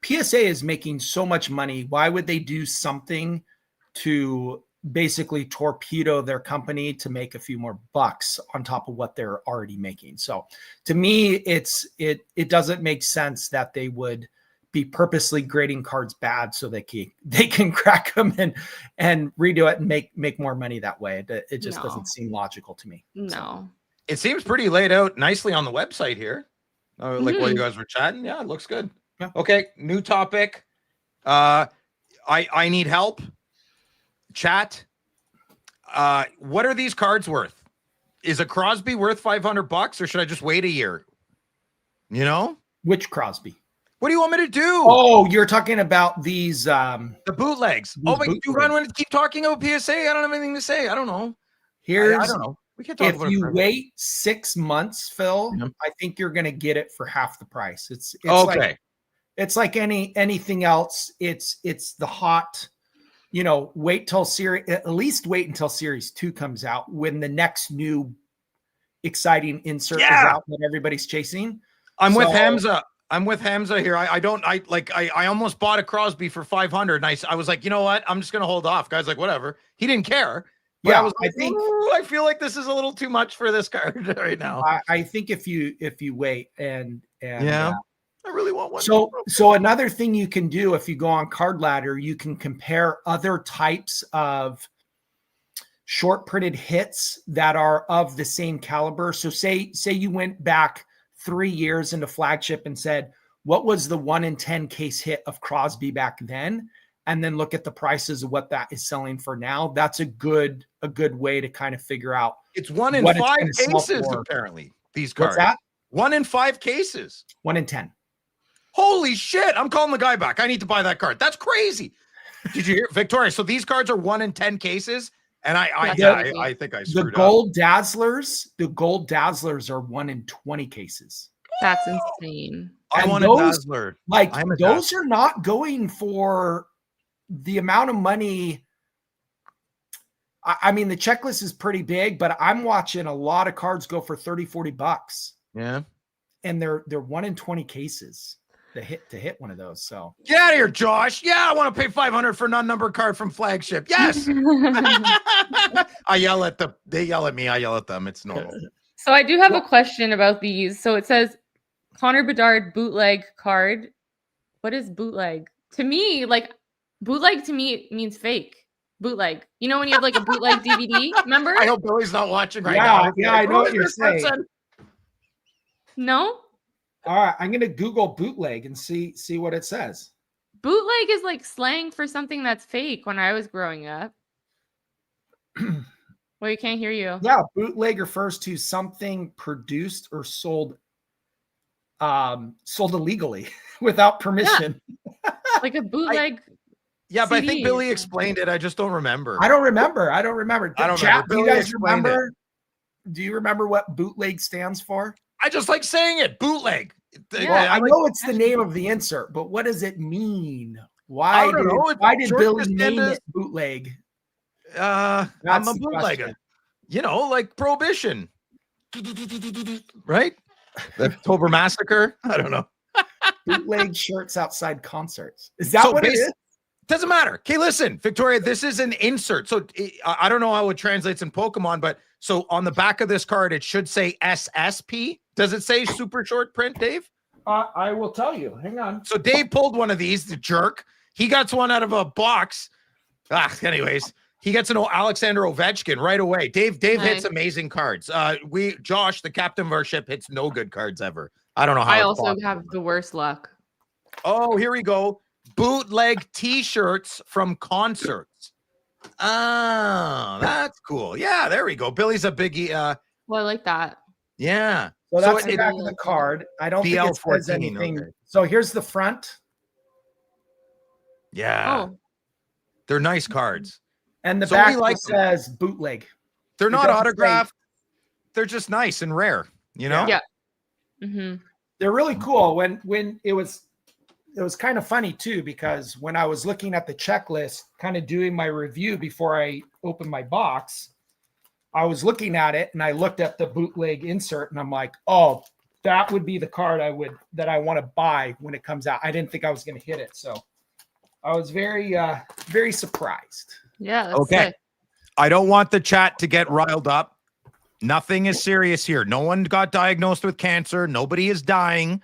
PSA is making so much money. Why would they do something to basically torpedo their company to make a few more bucks on top of what they're already making? So to me, it doesn't make sense that they would be purposely grading cards bad so they can crack them and redo it and make more money that way. It just doesn't seem logical to me. No. So. It seems pretty laid out nicely on the website here. Like while you guys were chatting. Yeah, it looks good. Yeah. Okay, new topic. I need help. Chat. What are these cards worth? Is a Crosby worth $500, or should I just wait a year? You know? Which Crosby? What do you want me to do? Oh, you're talking about these the bootlegs. Oh, but you want to keep talking about PSA? I don't have anything to say. I don't know. I don't know. We can talk if about you it wait 6 months, Phil, I think you're going to get it for half the price. It's okay. Like, it's like anything else. It's the hot, you know, at least wait until series 2 comes out, when the next new exciting insert is out that everybody's chasing. I'm with Hamza here. I almost bought a Crosby for 500, and I was like, you know what? I'm just going to hold off. Guy's like, whatever. He didn't care. But I was like, I feel like this is a little too much for this card right now. I think if you wait and I really want one. So another thing you can do, if you go on Card Ladder, you can compare other types of short printed hits that are of the same caliber. So say you went back 3 years into Flagship and said, what was the 1 in 10 case hit of Crosby back then? And then look at the prices of what that is selling for now. That's a good way to kind of figure out. It's 1 in 5 cases, apparently. These cards. What's that? 1 in 5 cases. 1 in 10. Holy shit. I'm calling the guy back. I need to buy that card. That's crazy. Did you hear, Victoria? So these cards are 1 in 10 cases. And I think I screwed up. The gold dazzlers are 1 in 20 cases. That's insane. I want a dazzler. Like, those are not going for the amount of money. I mean, the checklist is pretty big, but I'm watching a lot of cards go for $30-$40. Yeah. And they're 1 in 20 cases to hit one of those. So get out of here, Josh. Yeah, I want to pay $500 for a non-numbered card from Flagship. Yes. They yell at me. I yell at them. It's normal. So I do have a question about these. So it says Connor Bedard bootleg card. What is bootleg? To me, like, bootleg to me means fake. Bootleg. You know when you have like a bootleg DVD? Remember? I hope Billy's not watching right now. Yeah, I know what you're saying. No? All right, I'm going to Google bootleg and see what it says. Bootleg is like slang for something that's fake when I was growing up. Well, you can't hear you. Yeah, bootleg refers to something produced or sold illegally without permission. Like a bootleg. Yeah, but I think CD. Billy explained it. I just don't remember. I don't remember. I don't remember. Chat, do you Billy guys explained remember? Do you remember what bootleg stands for? I just like saying it. Bootleg. Yeah. Well, I like- know it's the name of the insert, but what does it mean? Why I don't know. why did Short Billy just name ended- it bootleg? I'm That's a the bootlegger. question. You know, like Prohibition. Right? The October Massacre. I don't know. Bootleg shirts outside concerts. Is that So what it is? Doesn't matter. Okay, listen, Victoria, this is an insert. So I don't know how it translates in Pokemon, but so on the back of this card, it should say SSP. Does it say super short print, Dave? I will tell you. Hang on. So Dave pulled one of these, the jerk. He got one out of a box. Anyways, he gets an Alexander Ovechkin right away. Dave hits Nice. amazing cards. Josh, the captain of our ship, hits no good cards ever. I don't know how. I it's also possible. have the worst luck. Oh, here we go. Bootleg T-shirts from concerts. Oh, that's cool. Yeah, there we go. Billy's a biggie. Well, I like that. Yeah. So that's the it- back of the card. I don't think it says BL14, anything. okay. So here's the front, Yeah. Oh, They're nice cards. and the So we back like just them. says bootleg. They're It not doesn't say- autographed. They're just nice and rare. You know. Yeah. hmm They're really cool. When it was kind of funny too, because when I was looking at the checklist, kind of doing my review before I opened my box, I was looking at it and I looked at the bootleg insert and I'm like, oh, that would be the card that I want to buy when it comes out. I didn't think I was going to hit it, so I was very very surprised. Yeah. That's Okay. sick. I don't want the chat to get riled up. Nothing is serious here. No one got diagnosed with cancer. Nobody is dying.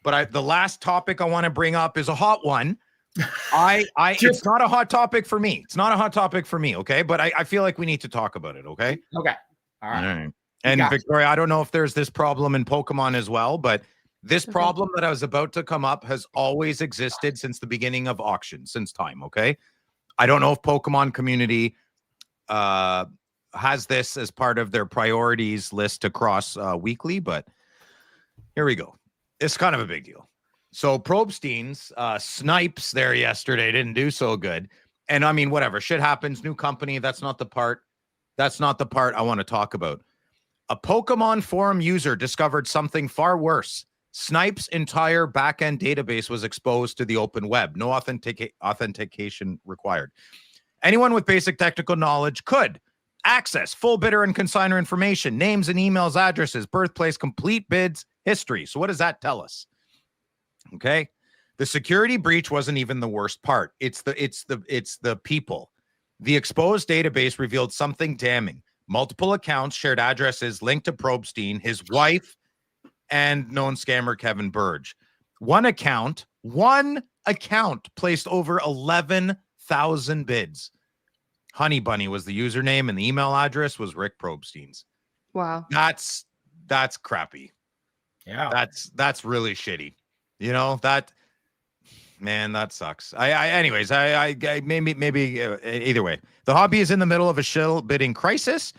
But the last topic I want to bring up is a hot one. It's not a hot topic for me. It's not a hot topic for me. Okay. But I feel like we need to talk about it. Okay. Okay, all right. All right. And Gotcha. Victoria, I don't know if there's this problem in Pokemon as well, but this Okay. problem that I was about to come up has always existed since the beginning of auctions, since time. Okay. I don't know if Pokemon community has this as part of their priorities list across weekly, but here we go. It's kind of a big deal. So Probstein's snipes there yesterday didn't do so good. And I mean, whatever, shit happens, new company. That's not the part I want to talk about. A Pokemon forum user discovered something far worse. Snipe's entire backend database was exposed to the open web. No authentication required. Anyone with basic technical knowledge could access full bidder and consignor information, names and emails, addresses, birthplace, complete bids, history. So what does that tell us? Okay. The security breach wasn't even the worst part. It's the people. The exposed database revealed something damning. Multiple accounts shared addresses linked to Probstein, his wife, and known scammer Kevin Burge. One account placed over 11,000 bids. Honey Bunny was the username, and the email address was Rick Probstein's. Wow. That's crappy. Yeah. That's really shitty. You know, that sucks. Anyways, maybe either way. The hobby is in the middle of a shill bidding crisis.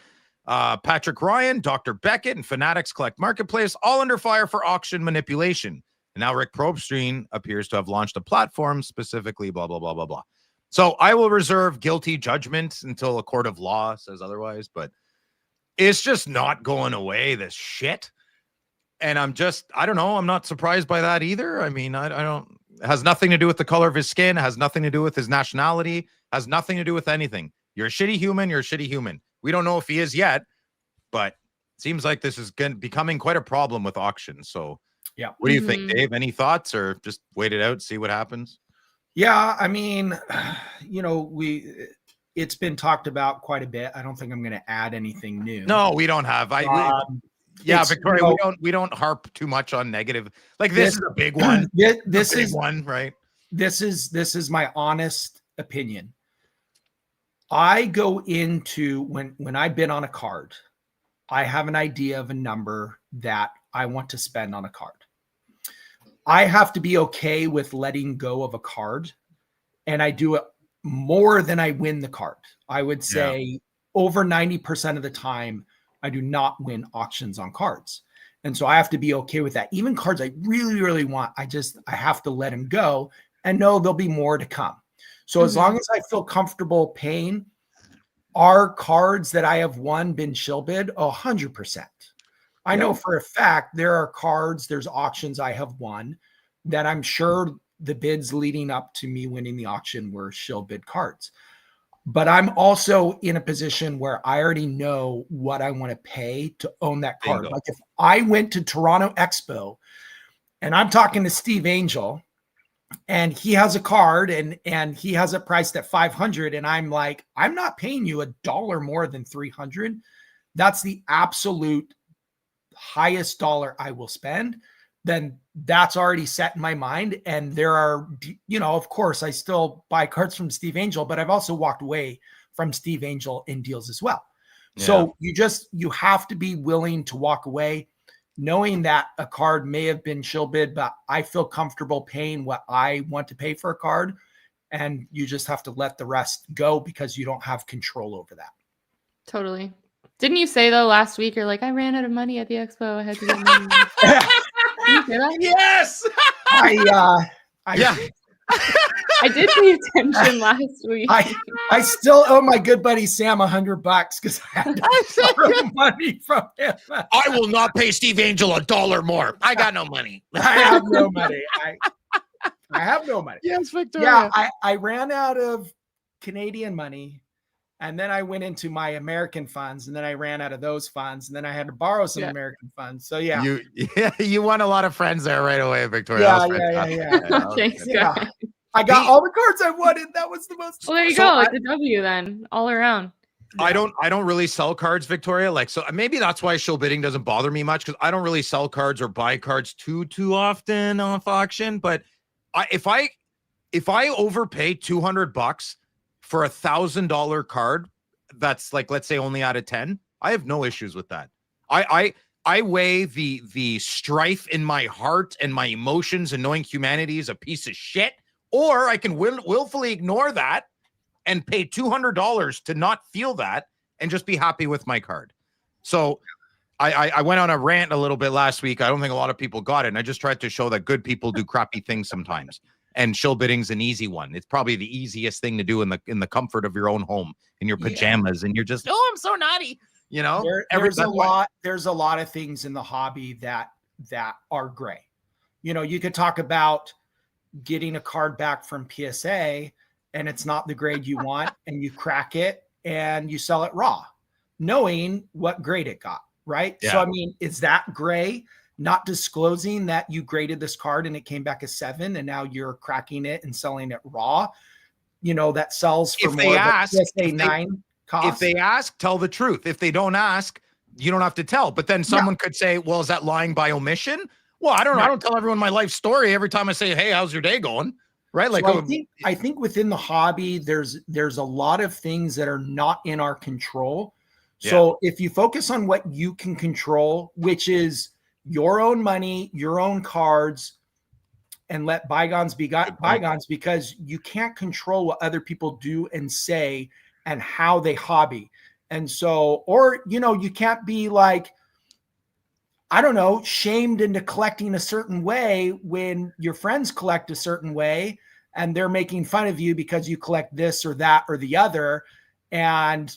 Patrick Ryan, Dr. Beckett, and Fanatics Collect Marketplace all under fire for auction manipulation. And now Rick Probstein appears to have launched a platform specifically blah, blah, blah, blah, blah. So I will reserve guilty judgment until a court of law says otherwise, but it's just not going away, this shit. And I don't know. I'm not surprised by that either. I mean, I don't, it has nothing to do with the color of his skin. It has nothing to do with his nationality. Has nothing to do with anything. You're a shitty human. You're a shitty human. We don't know if he is yet, but it seems like this is becoming quite a problem with auctions. So Yeah. What do you think, Dave? Any thoughts, or just wait it out, see what happens? Yeah, I mean, it's been talked about quite a bit. I don't think I'm going to add anything new. No, we don't have. Victoria, we don't harp too much on negative. Like this is a big one. This is one, right? This is my honest opinion. I go into when I bid on a card, I have an idea of a number that I want to spend on a card. I have to be okay with letting go of a card, and I do it more than I win the card. I would say over 90% of the time, I do not win auctions on cards. And so I have to be okay with that. Even cards I really, really want, I have to let them go and know there'll be more to come. So as long as I feel comfortable paying, are cards that I have won been shill bid? 100%. I know for a fact there are cards, there's auctions I have won that I'm sure the bids leading up to me winning the auction were shill bid cards. But I'm also in a position where I already know what I want to pay to own that card. Bingo. Like if I went to Toronto Expo and I'm talking to Steve Angel and he has a card and he has it priced at 500 and I'm like, I'm not paying you $1 more than 300. That's the absolute highest dollar I will spend. Then that's already set in my mind. And there are, of course, I still buy cards from Steve Angel, but I've also walked away from Steve Angel in deals as well. Yeah. So you have to be willing to walk away knowing that a card may have been shill bid, but I feel comfortable paying what I want to pay for a card. And you just have to let the rest go because you don't have control over that. Totally. Didn't you say though last week, you're like, I ran out of money at the expo. I had to get money. Yes. I did pay attention last week. I still owe my good buddy Sam $100 because I had to borrow money from him. I will not pay Steve Angel $1 more. I got no money. I have no money. I have no money. Yes, Victoria. Yeah, I ran out of Canadian money. And then I went into my American funds, and then I ran out of those funds, and then I had to borrow some American funds. So you won a lot of friends there right away, Victoria. Yeah. Thanks, guys. I got all the cards I wanted. That was the most. Well, there you go. It's a W then, all around. I don't really sell cards, Victoria. Like, so maybe that's why shill bidding doesn't bother me much because I don't really sell cards or buy cards too often off auction. But if I overpay $200 for $1,000 card, that's like, let's say only out of 10, I have no issues with that. I weigh the strife in my heart and my emotions and knowing humanity is a piece of shit, or I can willfully ignore that and pay $200 to not feel that and just be happy with my card. So I went on a rant a little bit last week. I don't think a lot of people got it. And I just tried to show that good people do crappy things sometimes. And shill bidding's an easy one. It's probably the easiest thing to do in the comfort of your own home, in your pajamas, and you're just, oh, I'm so naughty. There's a lot of things in the hobby that are gray. You could talk about getting a card back from PSA and it's not the grade you want, and you crack it and you sell it raw, knowing what grade it got, right? Yeah. So I mean, is that gray? Not disclosing that you graded this card and it came back a 7 and now you're cracking it and selling it raw, that sells for more than PSA 9 cost. If they ask, tell the truth. If they don't ask, you don't have to tell. But then someone could say, well, is that lying by omission? Well, I don't know. I don't tell everyone my life story every time I say, hey, how's your day going? Right? Like, so I think within the hobby, there's a lot of things that are not in our control. So if you focus on what you can control, which is your own money, your own cards, and let bygones be bygones, because you can't control what other people do and say and how they hobby. And so, or, you can't be like, I don't know, shamed into collecting a certain way when your friends collect a certain way and they're making fun of you because you collect this or that or the other. And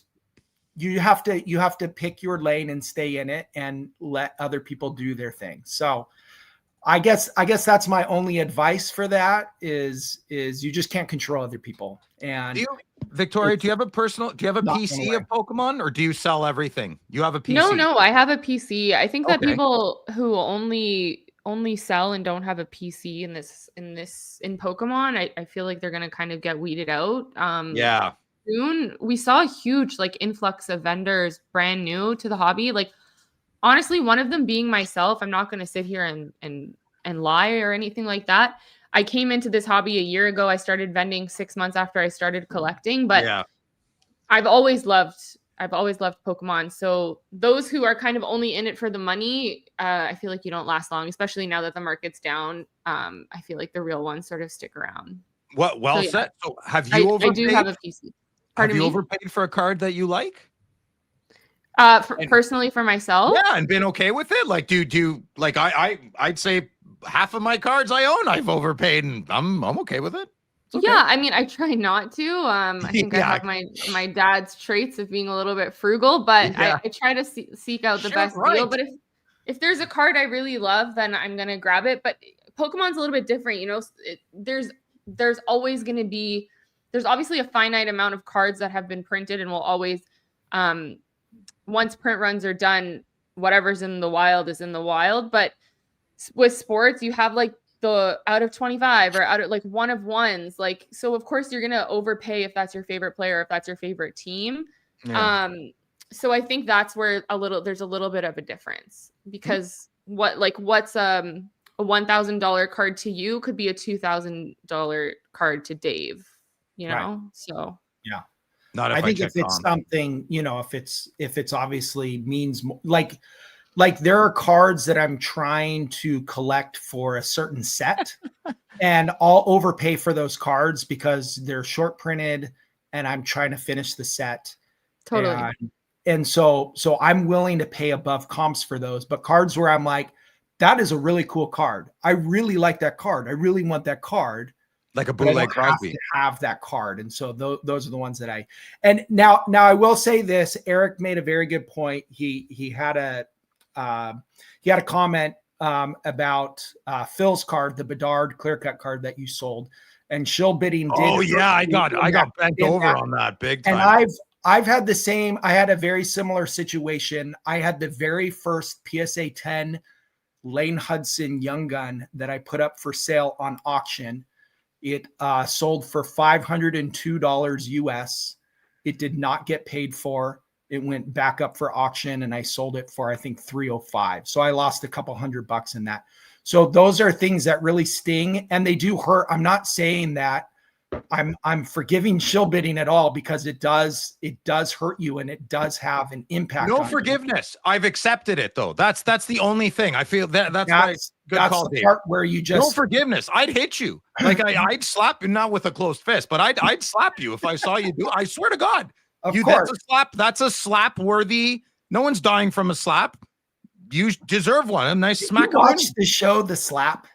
you have to pick your lane and stay in it and let other people do their thing. So I guess that's my only advice for that is you just can't control other people. And Victoria, do you have a PC of Pokemon, or do you sell everything? You have a PC? No, I have a PC. I think that people who only sell and don't have a PC in Pokemon, I feel like they're going to kind of get weeded out. Soon we saw a huge influx of vendors brand new to the hobby. Like, honestly, one of them being myself. I'm not going to sit here and lie or anything like that. I came into this hobby a year ago. I started vending 6 months after I started collecting, but I've always loved Pokemon. So those who are kind of only in it for the money, I feel like you don't last long, especially now that the market's down. I feel like the real ones sort of stick around. Said. So have you overpaid? I do have a PC. Have you overpaid for a card that you like? Personally for myself. Yeah, and been okay with it. Like, do like I'd say half of my cards I own I've overpaid, and I'm okay with it. Okay. Yeah, I mean, I try not to. I think I Yeah. have my dad's traits of being a little bit frugal, but Yeah. I try to seek out the Sure, best right. deal. But if there's a card I really love, then I'm gonna grab it. But Pokemon's a little bit different, you know. There's always gonna be obviously a finite amount of cards that have been printed and will always, once print runs are done, whatever's in the wild is in the wild. But with sports, you have like the out of 25 or out of like one of ones, like, so of course you're gonna overpay if that's your favorite player, if that's your favorite team. Yeah. So I think that's where there's a little bit of a difference, because what's a $1,000 card to you could be a $2,000 card to Dave, you know. Right. So Yeah. Not if I think check if it's comp. something, you know, if it's obviously means like there are cards that I'm trying to collect for a certain set and I'll overpay for those cards because they're short printed and I'm trying to finish the set. totally. And so I'm willing to pay above comps for those, but cards where I'm like, that is a really cool card. I really like that card. I really want that card. Like a But I bootleg don't have Crosby. to have that card. And so those are the ones that and now I will say this, Eric made a very good point. He had a comment about Phil's card, the Bedard clear cut card that you sold, and shill bidding. Oh yeah, I got bent over on that big time. And I've had the same. I had a very similar situation. I had the very first PSA 10 Lane Hudson Young Gun that I put up for sale on auction. It sold for $502 US. It did not get paid for. It went back up for auction and I sold it for, I think, $305. So I lost a couple $100 in that. So those are things that really sting and they do hurt. I'm not saying that I'm forgiving shill bidding at all, because it does hurt you and it does have an impact. No on forgiveness. I've accepted it though. That's the only thing. I feel that's good that's call, the Dave. part where you just No forgiveness. I'd hit you. Like I'd slap you, not with a closed fist, but I'd slap you if I saw you do. I swear to God. Of course. That's a slap worthy. No one's dying from a slap. You deserve one. A nice smack. watch the show The Slap.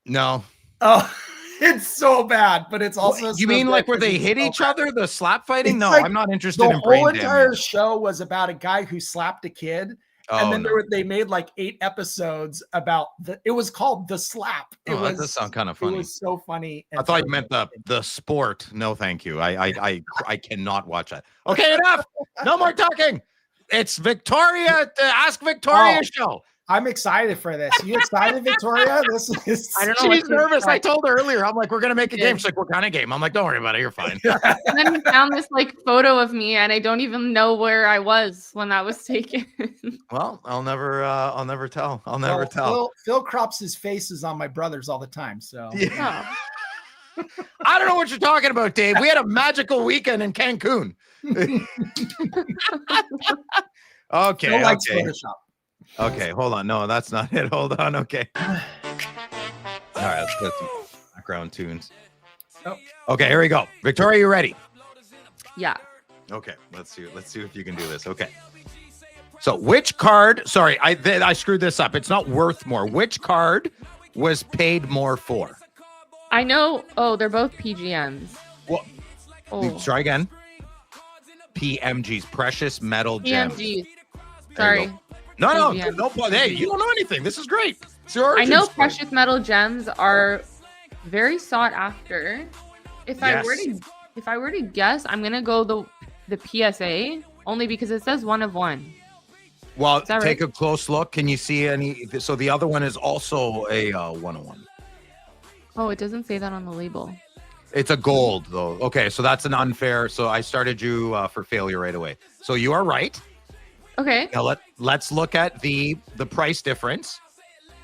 No. Oh, it's so bad, but it's also You so mean good like where because they it's hit so each bad. other, the slap fighting? It's No, like I'm not interested The in brain whole entire damage. show was about a guy who slapped a kid. And then they made like 8 episodes about it was called The Slap. That does sound kind of funny. It was so funny. I thought you meant the sport. No, thank you. I cannot watch that. Okay, enough. No more talking. It's Victoria, the Ask Victoria show. I'm excited for this. You excited, Victoria? This is. I don't know. She's nervous. I told her earlier. I'm like, we're gonna make a game. She's like, what kind of game? I'm like, don't worry about it. You're fine. And then he found this like photo of me, and I don't even know where I was when that was taken. Well, I'll never tell. I'll never tell. Phil crops his faces on my brothers all the time. So Yeah. Oh. I don't know what you're talking about, Dave. We had a magical weekend in Cancun. Okay. Phil likes Okay. Photoshop. Okay, hold on. No, that's not it. Hold on. Okay. All right, let's get some background tunes. Oh. Okay, here we go. Victoria, you ready? Yeah. Okay, let's see if you can do this. Okay. So, which card? Sorry, I screwed this up. It's not worth more. Which card was paid more for? I know. Oh, they're both PGMs. What? Oh, Try again. PMGs, precious metal gems. PMGs. There you Sorry. go. No, PGMs. no. Hey, you don't know anything. This is great. It's your I origin know story. precious metal gems are very sought after. If I were to guess, I'm gonna go the PSA only because it says 1 of 1. Well, Is that take right? a close look. Can you see any? So the other one is also a 101. Oh, it doesn't say that on the label. It's a gold though. Okay, so that's an unfair. So I started you for failure right away. So you are right. Okay. Now let's look at the price difference.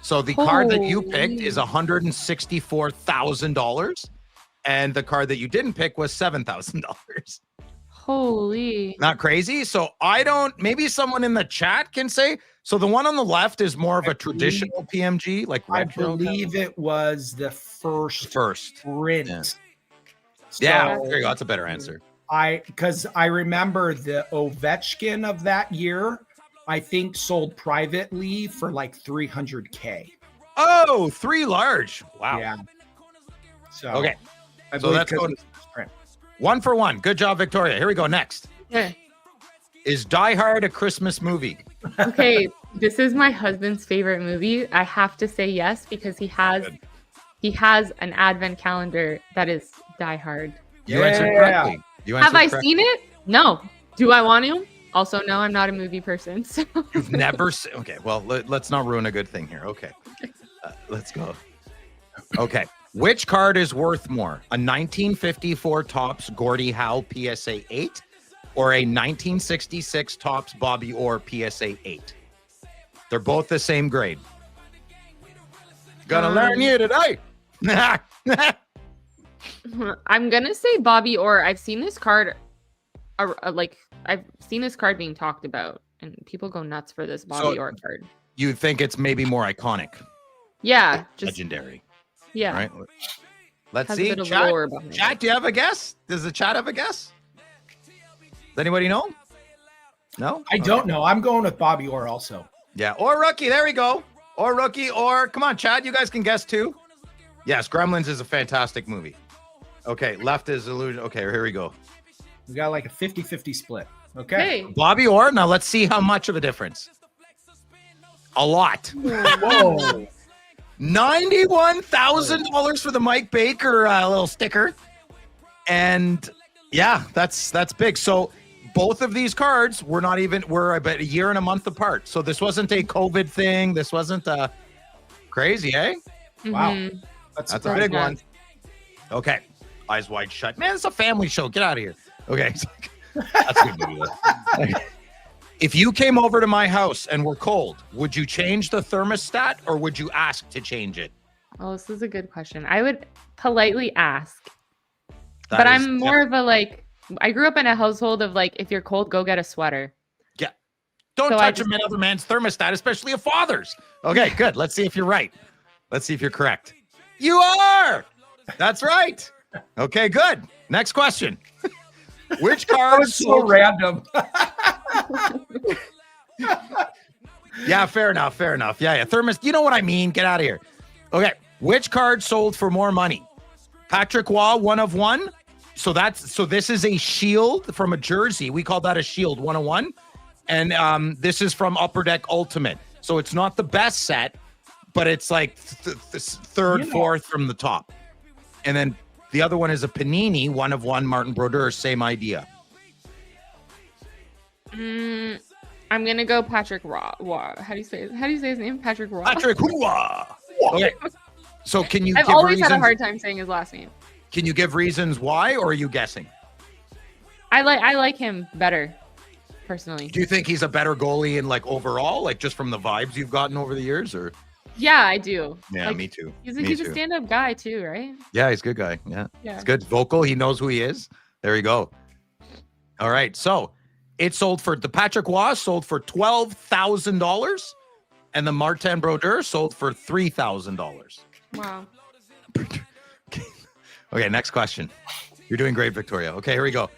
So the card that you picked is $164,000, and the card that you didn't pick was $7,000. Holy. Not crazy. So maybe someone in the chat can say. So the one on the left is more of a traditional PMG, like I retro. believe it was the first First. print. Yeah. So Yeah, there you go. That's a better answer. Because I remember the Ovechkin of that year, I think sold privately for like $300K. Oh, 3 large. Wow. Yeah. So Okay. I So believe that's 'cause going it was print. 1 for 1. Good job, Victoria. Here we go. Next. Yeah. Is Die Hard a Christmas movie? Okay, this is my husband's favorite movie. I have to say yes because he has an advent calendar that is Die Hard. You answered Yeah. correctly. You Have answered I correctly. seen it? No. Do I want to? Also, no, I'm not a movie person. So. You've never seen. Okay, well, let's not ruin a good thing here. Okay, let's go. Okay, which card is worth more, a 1954 Topps Gordie Howe PSA 8 or a 1966 Topps Bobby Orr PSA 8? They're both the same grade. Gonna learn you today. I'm gonna say Bobby Orr. I've seen this card, I've seen this card being talked about, and people go nuts for this Bobby Orr card. You think it's maybe more iconic, Yeah, just legendary, yeah. right? Let's Has a see. bit of Chat, lore behind chat, it. do you have a guess? Does the chat have a guess? Does anybody know? No? I don't know. I'm going with Bobby Orr also. Yeah, or Rookie. There we go. Or Rookie, or come on, Chad. You guys can guess too. Yes, Gremlins is a fantastic movie. Okay, left is illusion. Okay, here we go. We got like a 50-50 split. Okay. Hey, Bobby Orr. Now let's see how much of a difference. A lot. Whoa. $91,000 for the Mike Baker little sticker, and yeah, that's big. So both of these cards were about a year and a month apart. So this wasn't a COVID thing. This wasn't crazy, eh? Wow. mhm. That's a surprising. big one. Okay. Eyes wide shut. Man, it's a family show. Get out of here. Okay. That's a good movie. Though. Okay. If you came over to my house and were cold, would you change the thermostat or would you ask to change it? Oh, this is a good question. I would politely ask, That but is- I'm more of a I grew up in a household of if you're cold, go get a sweater. Don't So I touch just- another man's thermostat, especially a father's. Okay, good. Let's see if you're right. Let's see if you're correct. You are. That's right. Okay, good. Next question. Which That card was so random. Yeah, fair enough. Fair enough. Yeah. You know what I mean? Get out of here. Okay. Which card sold for more money? Patrick Waugh, 1 of 1. So this is a shield from a jersey. We call that a shield 101. And this is from Upper Deck Ultimate. So it's not the best set, but it's like third, fourth from the top. And then the other one is a Panini 1 of 1 Martin Brodeur. Same idea. I'm gonna go Patrick Raw. How do you say his name? Patrick Raw. Patrick Waugh. Okay. So can you I've give always reasons? had a hard time saying his last name. Can you give reasons why, or are you guessing? I like him better, personally. Do you think he's a better goalie in overall, just from the vibes you've gotten over the years, or? Yeah, I do. Yeah, me too. He's Me a too. stand-up guy too, right? Yeah, he's a good guy. Yeah, Yeah. he's good. Vocal. He knows who he is. There you go. All right. So it sold for the Patrick Waugh sold for $12,000, and the Martin Brodeur sold for $3,000. Wow. Okay, next question. You're doing great, Victoria. Okay, here we go.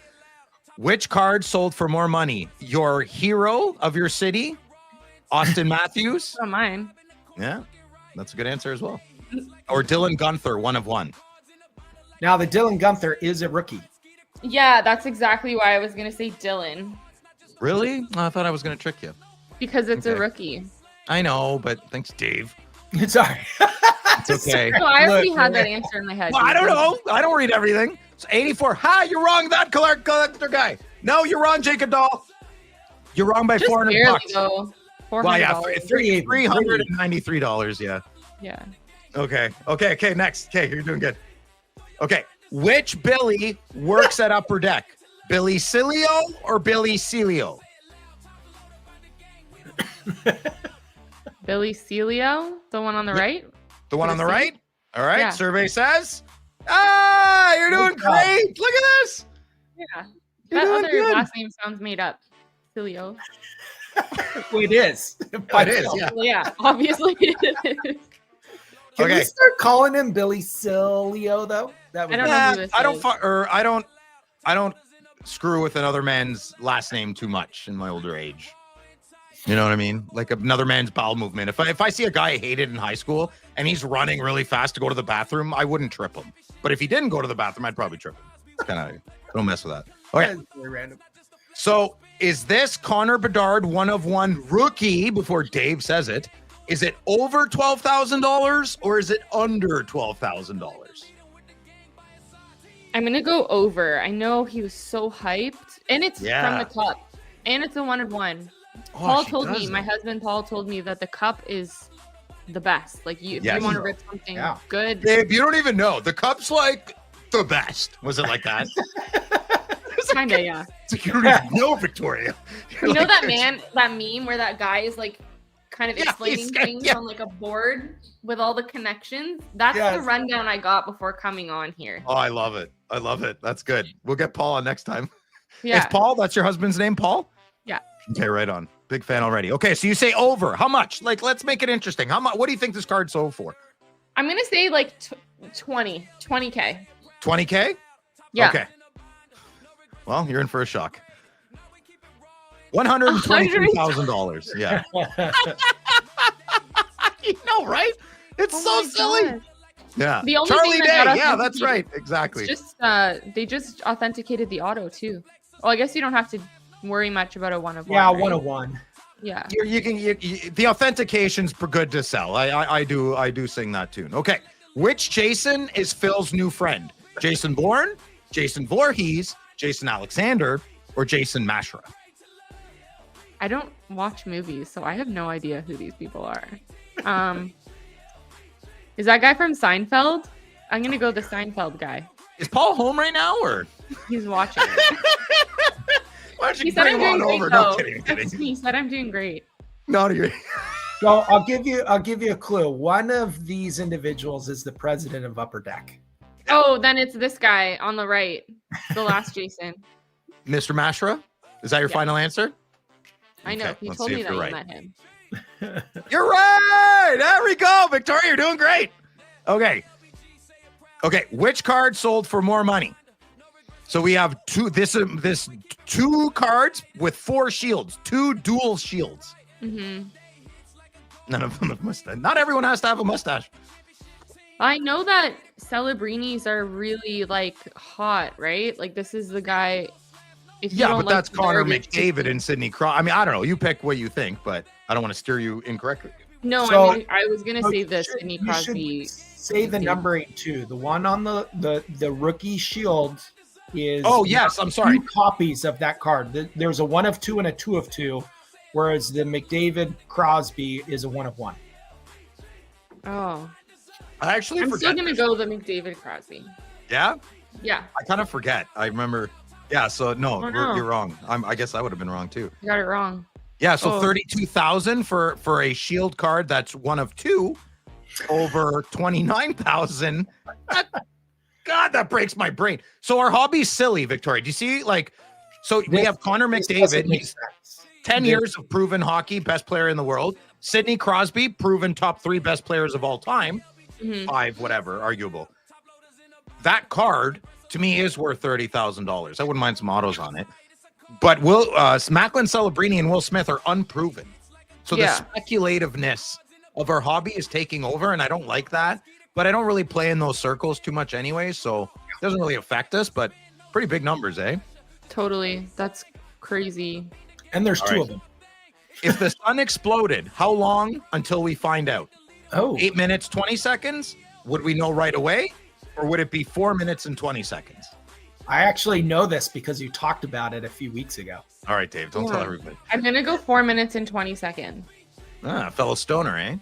Which card sold for more money? Your hero of your city, Austin Matthews? Not mine. Yeah, that's a good answer as well. Or Dylan Gunther, 1 of 1. Now, the Dylan Gunther is a rookie. Yeah, that's exactly why I was gonna say Dylan Really? Oh, I thought I was going to trick you. because it's a Okay. rookie. I know, but thanks, Dave. Sorry. It's okay. No, I already Look, had that answer in my head. Well, I don't know. I don't read everything. It's 84. Ha, you're wrong. That collector guy. No, you're wrong, Jacob Dahl. You're wrong by Just $400. barely though. $400. Well, yeah, $380. $393. Yeah. Yeah. Okay. Next. Okay, you're doing good. Okay. Which Billy works at Upper Deck? Billy Cilio or Billy Celio? Billy Celio, the one on the right. The one on the Billy right? All right. Yeah. Survey says. You're doing Good job. great. Look at this. Yeah. You're That doing other good. last name sounds made up. Celio. It is. It is, yeah. Well, yeah, obviously it is. Can Okay. we start calling him Billy Cilio though? That would I don't be- know who this I don't is. fu- or I don't screw with another man's last name too much in my older age. You know what I mean? Like another man's bowel movement. If I see a guy I hated in high school and he's running really fast to go to the bathroom, I wouldn't trip him. But if he didn't go to the bathroom, I'd probably trip him. It's kind of, don't mess with that. Okay. That's very random. So is this Connor Bedard one of one rookie, before Dave says it, is it over $12,000 or is it under $12,000? I'm gonna go over. I know he was so hyped, and it's from the cup, and it's a 1 of 1. Paul told me, my husband Paul told me that the cup is the best. Like if you want to rip something good. Dave, you don't even know. The cup's like the best. Was it like that? Kinda, yeah. It's like you don't even know, Victoria. You know that meme where that guy is like kind of explaining things on like a board with all the connections? That's the rundown I got before coming on here. Oh, I love it. I love it. That's good. We'll get Paul on next time. Yeah. Is Paul, that's your husband's name, Paul? Yeah. Okay, right on. Big fan already. Okay, so you say over. How much? Like, let's make it interesting. How much? What do you think this card sold for? I'm gonna say like 20K. 20K? Yeah. Okay. Well, you're in for a shock. $123,000. Yeah. You know, right? It's so silly. God. Yeah. The only Charlie thing Day. that Yeah, that's right. Exactly. Just they just authenticated the auto too. Well, I guess you don't have to worry much about a 1 of 1. Yeah, right? 1 of 1. Yeah. The authentication's good to sell. I do sing that tune. Okay. Which Jason is Phil's new friend? Jason Bourne, Jason Voorhees, Jason Alexander, or Jason Mashra? I don't watch movies, so I have no idea who these people are. Is that guy from Seinfeld? I'm gonna go the Seinfeld guy. Is Paul home right now, or He's watching. why don't you He said bring I'm him doing on great over? though. No kidding. He said I'm doing great. No, you're. So I'll give you a clue. One of these individuals is the president of Upper Deck. Oh, then it's this guy on the right, the last Jason. Mr. Mashra? Is that your final answer? I know. Okay, He let's told see me if that you're you right. met him. You're right. There we go. Victoria, you're doing great. Okay. Which card sold for more money? So we have two cards with 4 shields, 2 dual shields. Mm-hmm. None of them have mustache. Not everyone has to have a mustache. I know that Celebrinis are really like hot, right? Like this is the guy. If you don't but like that's the Connor garbage, McDavid and Sidney Crosby. I mean, I don't know. You pick what you think, but I don't want to steer you incorrectly. No, So- I was gonna say the Sidney You should Crosby. say the numbering too. The one on the rookie shield is. Oh yes, I'm sorry. 2 copies of that card. There's a 1 of 2 and a 2 of 2, whereas the McDavid Crosby is a 1 of 1. Oh, I actually I'm forget. still gonna go the McDavid Crosby. Yeah, Yeah, I kind of forget. I remember. Yeah, so no, Oh, no. you're wrong. I guess I would have been wrong too. you got it wrong. Yeah, so Oh. 32,000 for a shield card that's 1 of 2 over 29,000. God, that breaks my brain. So our hobby's silly, Victoria. Do you see we have Connor This doesn't McDavid, make he's sense. 10 years of proven hockey, best player in the world. Sidney Crosby, proven top 3 best players of all time. Mhm. 5, whatever, arguable. That card to me is worth $30,000. I wouldn't mind some autos on it. But Macklin Celebrini and Will Smith are unproven. So Yeah. the speculativeness of our hobby is taking over, and I don't like that. But I don't really play in those circles too much anyway, so it doesn't really affect us, but pretty big numbers, eh? Totally. That's crazy. And there's All 2 right. of them. If the sun exploded, how long until we find out? Oh, 8 minutes, 20 seconds? Would we know right away? Or would it be 4 minutes and 20 seconds? I actually know this because you talked about it a few weeks ago. All right, Dave, don't tell Yeah. everybody. I'm gonna go 4 minutes and 20 seconds. Fellow stoner, eh?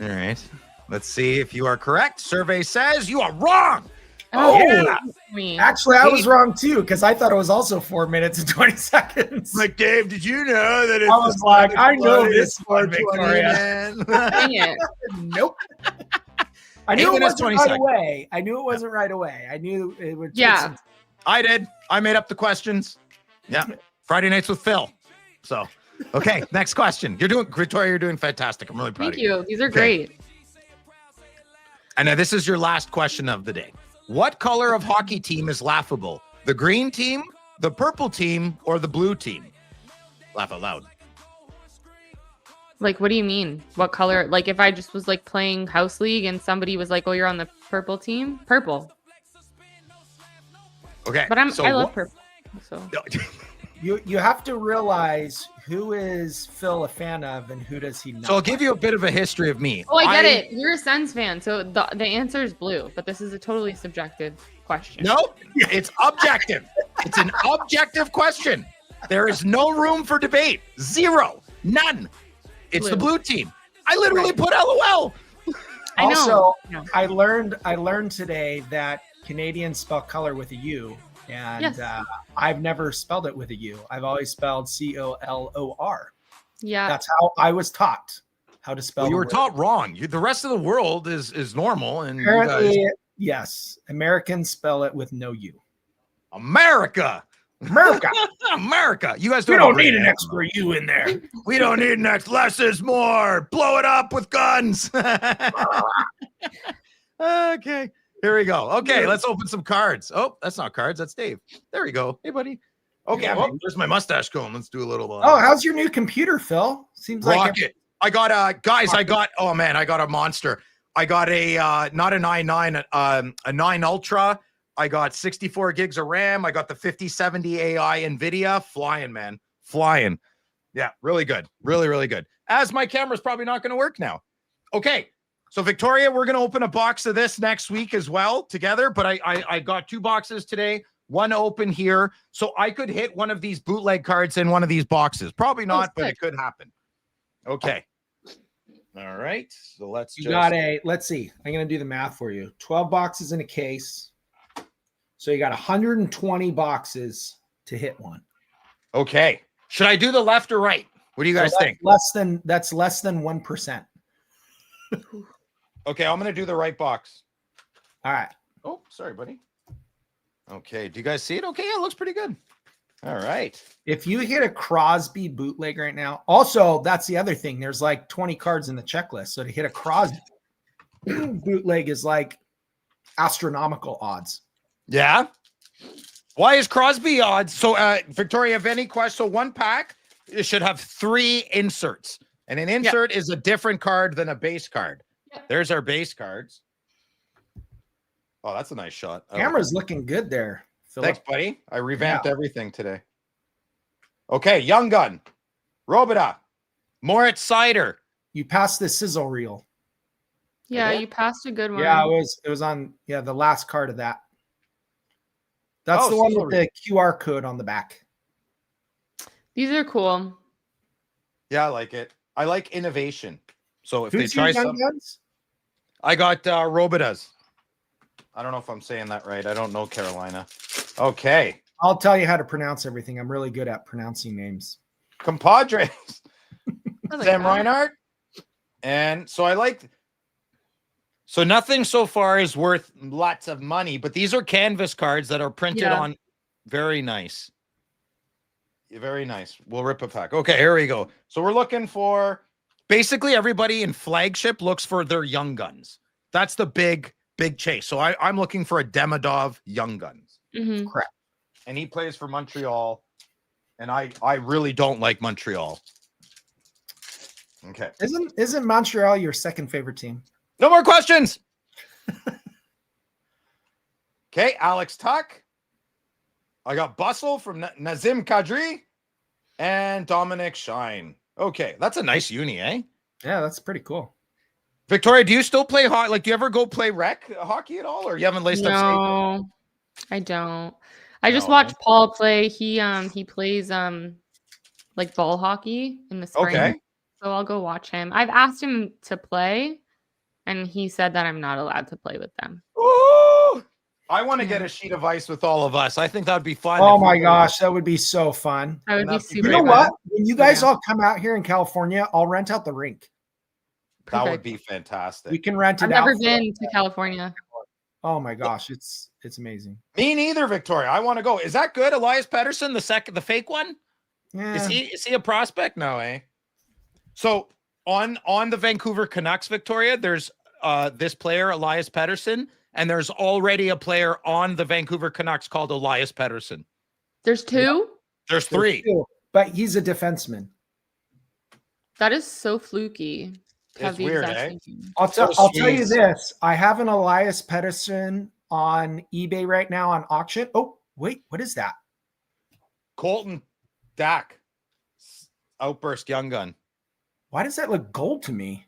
All right. Let's see if you are correct. Survey says you are wrong. Oh, yeah. Me. Actually, I was wrong too because I thought it was also 4 minutes and 20 seconds. Like, Dave, did you know that I was like, I know this one, Victoria. man? Dang it. Nope. I 8 knew it minutes, wasn't 20 right seconds. away. I knew it wasn't right away. I knew it would. take Yeah. some- I did. I made up the questions. Yeah. Friday nights with Phil. So, okay, next question. Victoria, you're doing fantastic. I'm really proud Thank of you. you. These are Okay. great. And now this is your last question of the day. What color of hockey team is laughable? The green team the purple team or the blue team? Laugh out loud. Like, what do you mean? What color? Like, if I just was like playing House League and somebody was like, "Oh, you're on the purple team," purple. Okay, But I love what- purple. So You have to realize who is Phil a fan of and who does he not. So I'll give you a bit of a history of me. I get it. You're a Suns fan, so the answer is blue. But this is a totally subjective question. No, it's objective. It's an objective question. There is no room for debate. Zero. None. It's the blue team. I literally put LOL. I know. Also, No. I learned today that Canadians spell color with a U, and Yes. I've never spelled it with a U. I've always spelled COLOR. Yeah. That's how I was taught how to spell. Well, you the were word. taught wrong. The rest of the world is normal, and you Apparently, guys, yes, Americans spell it with no U. America, America. America. You guys We don't don't need an extra U in there. We don't need next. Less is more. Blow it up with guns. Okay. Here we go. Okay, let's open some cards. Oh, that's not cards. That's Dave. There we go. Hey, buddy. Okay, Yeah, well, man. there's my mustache comb. Let's do a little. Oh, how's your new computer, Phil? Seems like Rocket. I got guys. I got. Oh man, I got a monster. I got a not a 9.9, a 9 Ultra. I got 64 gigs of RAM. I got the 5070 AI NVIDIA. Flying, man, flying. Yeah, really good. Really, really good. As my camera's probably not going to work now. Okay. So Victoria, we're going to open a box of this next week as well together. But I got 2 boxes today, one open here. So I could hit one of these bootleg cards in one of these boxes. Probably not, but it could happen. Okay. All right. So let's you got let's see. I'm going to do the math for you. 12 boxes in a case. So you got 120 boxes to hit one. Okay. Should I do the left or right? What do you guys think? That's less than 1%. Okay, I'm going to do the right box. All right. Oh, sorry, buddy. Okay. Do you guys see it? Okay. Yeah, it looks pretty good. All right. If you hit a Crosby bootleg right now, also that's the other thing. There's like 20 cards in the checklist. So to hit a Crosby bootleg is like astronomical odds. Yeah. Why is Crosby odds? So, Victoria, have any questions? So, one pack it should have 3 inserts, and an insert is a different card than a base card. There's our base cards. Oh, that's a nice shot. Camera's looking good there, Philip. Thanks, buddy. I revamped everything today. Okay, Young Gun, Robida, Moritz Sider. You passed the sizzle reel. Yeah, Okay. you passed a good one. Yeah, it was on the last card of that. That's Oh, the one sizzle with the QR code on the back. These are cool. Yeah, I like it. I like innovation. So if Who's they try your Young something, Guns? I got Robidas. I don't know if I'm saying that right. I don't know Carolina. Okay. I'll tell you how to pronounce everything. I'm really good at pronouncing names. Compadres. I like Sam that. Reinhardt. And so I like. So nothing so far is worth lots of money, but these are canvas cards that are printed Yeah. on. Very nice. Very nice. We'll rip a pack. Okay, here we go. So we're looking for basically everybody in flagship looks for their Young Guns. That's the big chase. So I'm looking for a Demidov Young Guns. Mhm. And he plays for Montreal. And I really don't like Montreal. Okay. Isn't Montreal your second favorite team? No more questions. Okay, Alex Tuck. I got Bustle from Nazim Kadri and Dominic Shine. Okay, that's a nice uni, eh? Yeah, that's pretty cool. Victoria, do you still play hockey? Like, do you ever go play rec hockey at all, or you haven't laced up? No, I don't. I just No. watched Paul play. He plays like ball hockey in the spring. Okay. So I'll go watch him. I've asked him to play, and he said that I'm not allowed to play with them. Ooh, I want to get a sheet of ice with all of us. I think that would be fun. Oh if my we- gosh, that would be so fun. I would be That'd be super. You know great, what? fun. When you guys Yeah. all come out here in California, I'll rent out the rink. That would Perfect. be fantastic. We can rent it I've out. never for- been to California. Oh my gosh, it's amazing. Me neither, Victoria. I want to go. Is that good, Elias Pettersson, the fake one? Yeah. Is he a prospect? No, eh? So on the Vancouver Canucks, Victoria, there's this player, Elias Pettersson, and there's already a player on the Vancouver Canucks called Elias Pettersson. There's two. There's three. But he's a defenseman. That is so fluky. to have It's the weird, exact eh? same thing. I'll So tell you jeez. this. I have an Elias Pettersson on eBay right now on auction. Oh, wait, what is that? Colton Dak. Outburst Young Gun. Why does that look gold to me?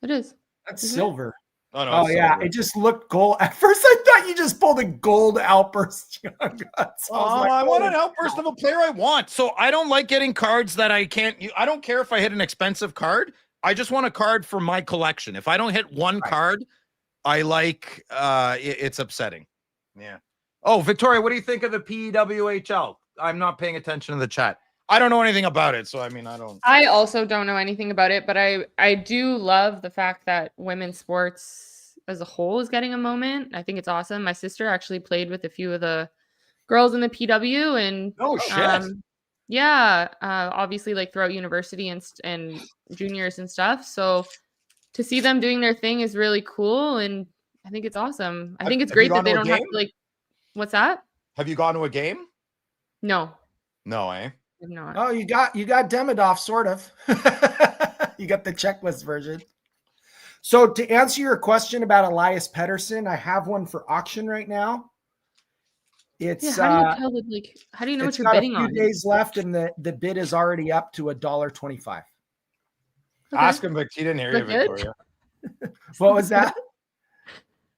It is. That's Isn't it? silver. Oh, no. Oh, it's yeah. silver. It just looked gold. At first, I thought you just pulled a gold outburst. Young Guns. I want an outburst of a player I want. So I don't like getting cards that I can't. I don't care if I hit an expensive card. I just want a card for my collection. If I don't hit one card, I like. It's upsetting. Yeah. Oh, Victoria, what do you think of the PWHL? I'm not paying attention to the chat. I don't know anything about it, so I mean, I don't. I also don't know anything about it, but I do love the fact that women's sports as a whole is getting a moment. I think it's awesome. My sister actually played with a few of the girls in the PW, and Oh shit. yeah, obviously like throughout university and juniors and stuff. So to see them doing their thing is really cool, and I think it's awesome. I think it's Have you great that gone they to a don't have game? to like. What's that? Have you gone to a game? No, No, eh? I've not. Oh, you got Demidov, sort of. You got the checklist version. So to answer your question about Elias Pettersson, I have one for auction right now. It's Yeah, how do you tell that, like, how do you know what it's you're got bidding a few on? days left, and the bid is already up to $1.25. Okay. Ask him, but he didn't hear you, Is that good? Victoria. What was that?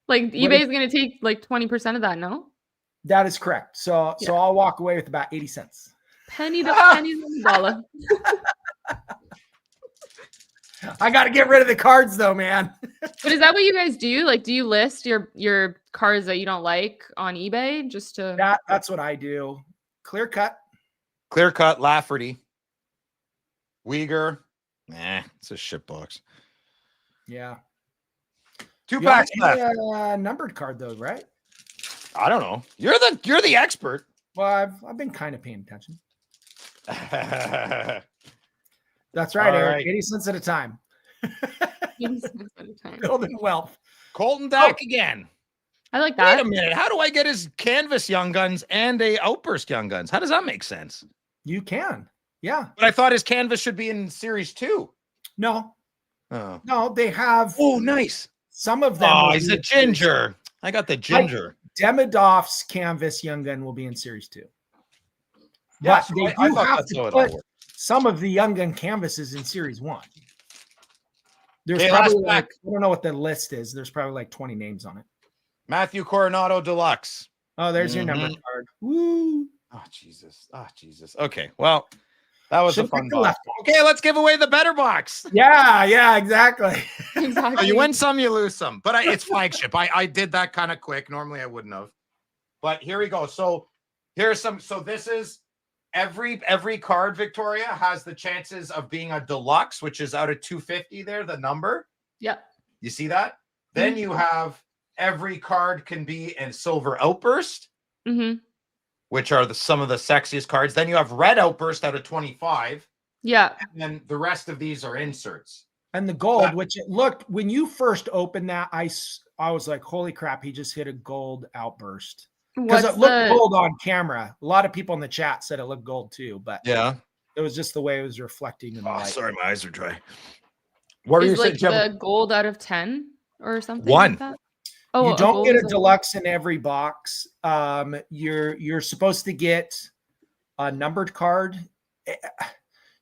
Like eBay is going to take like 20% of that, no? That is correct. So Yeah. I'll walk away with about 80 cents. Pennies on the dollar. I got to get rid of the cards though, man. But is that what you guys do? Like, do you list your cards that you don't like on eBay just to? That's what I do. Clear cut. Clear cut, Lafferty. Uyghur. Nah, it's a shit box. Yeah. Two You got packs left. a numbered card though, right? I don't know. You're the expert. Well, I've been kind of paying attention. All That's right, All Eric. right. 80 cents at a time. 80 cents at a time. Building wealth. Colton Dak again. I like Wait that. a minute. How do I get his canvas Young Guns and a Outburst Young Guns? How does that make sense? You can. Yeah. But I thought his canvas should be in Series 2. No, Oh, they have oh nice. some of them. Oh, will he's be a in Series ginger. I got the ginger. 2. Demidov's canvas Young Gun will be in Series 2. Yeah, But so they I do thought have that's how to it all put worked. some of the Young Gun canvases in Series 1. There's Okay, probably last like, pack. I don't know what the list is. There's probably like 20 names on it. Matthew Coronado Deluxe. Oh, there's your number Mhm. card. Woo. Oh, Jesus. Oh, Jesus. Okay. Well, that was Should've a fun picked the box. left. Okay, let's give away the better box. Yeah, exactly. Oh, Exactly. you win some, you lose some. But it's flagship. I did that kind of quick. Normally I wouldn't have. But here we go. So here's some. So this is every card, Victoria, has the chances of being a deluxe, which is out of 250 there, the number. Yep. You see that? Then you have every card can be in silver outburst, Mm-hmm. which are some of the sexiest cards. Then you have red outburst out of 25. Yeah. And then the rest of these are inserts. And the gold, Yeah. which it looked when you first opened that, I was like, holy crap, he just hit a gold outburst. Because What's it looked the gold on camera. A lot of people in the chat said it looked gold too, but Yeah. it was just the way it was reflecting in the Oh, light. sorry, my eyes are dry. What were you is like saying, Jim? the gold out of 10 or something? One. Like that? Oh, You don't gold get a is deluxe in every box. You're supposed to get a numbered card.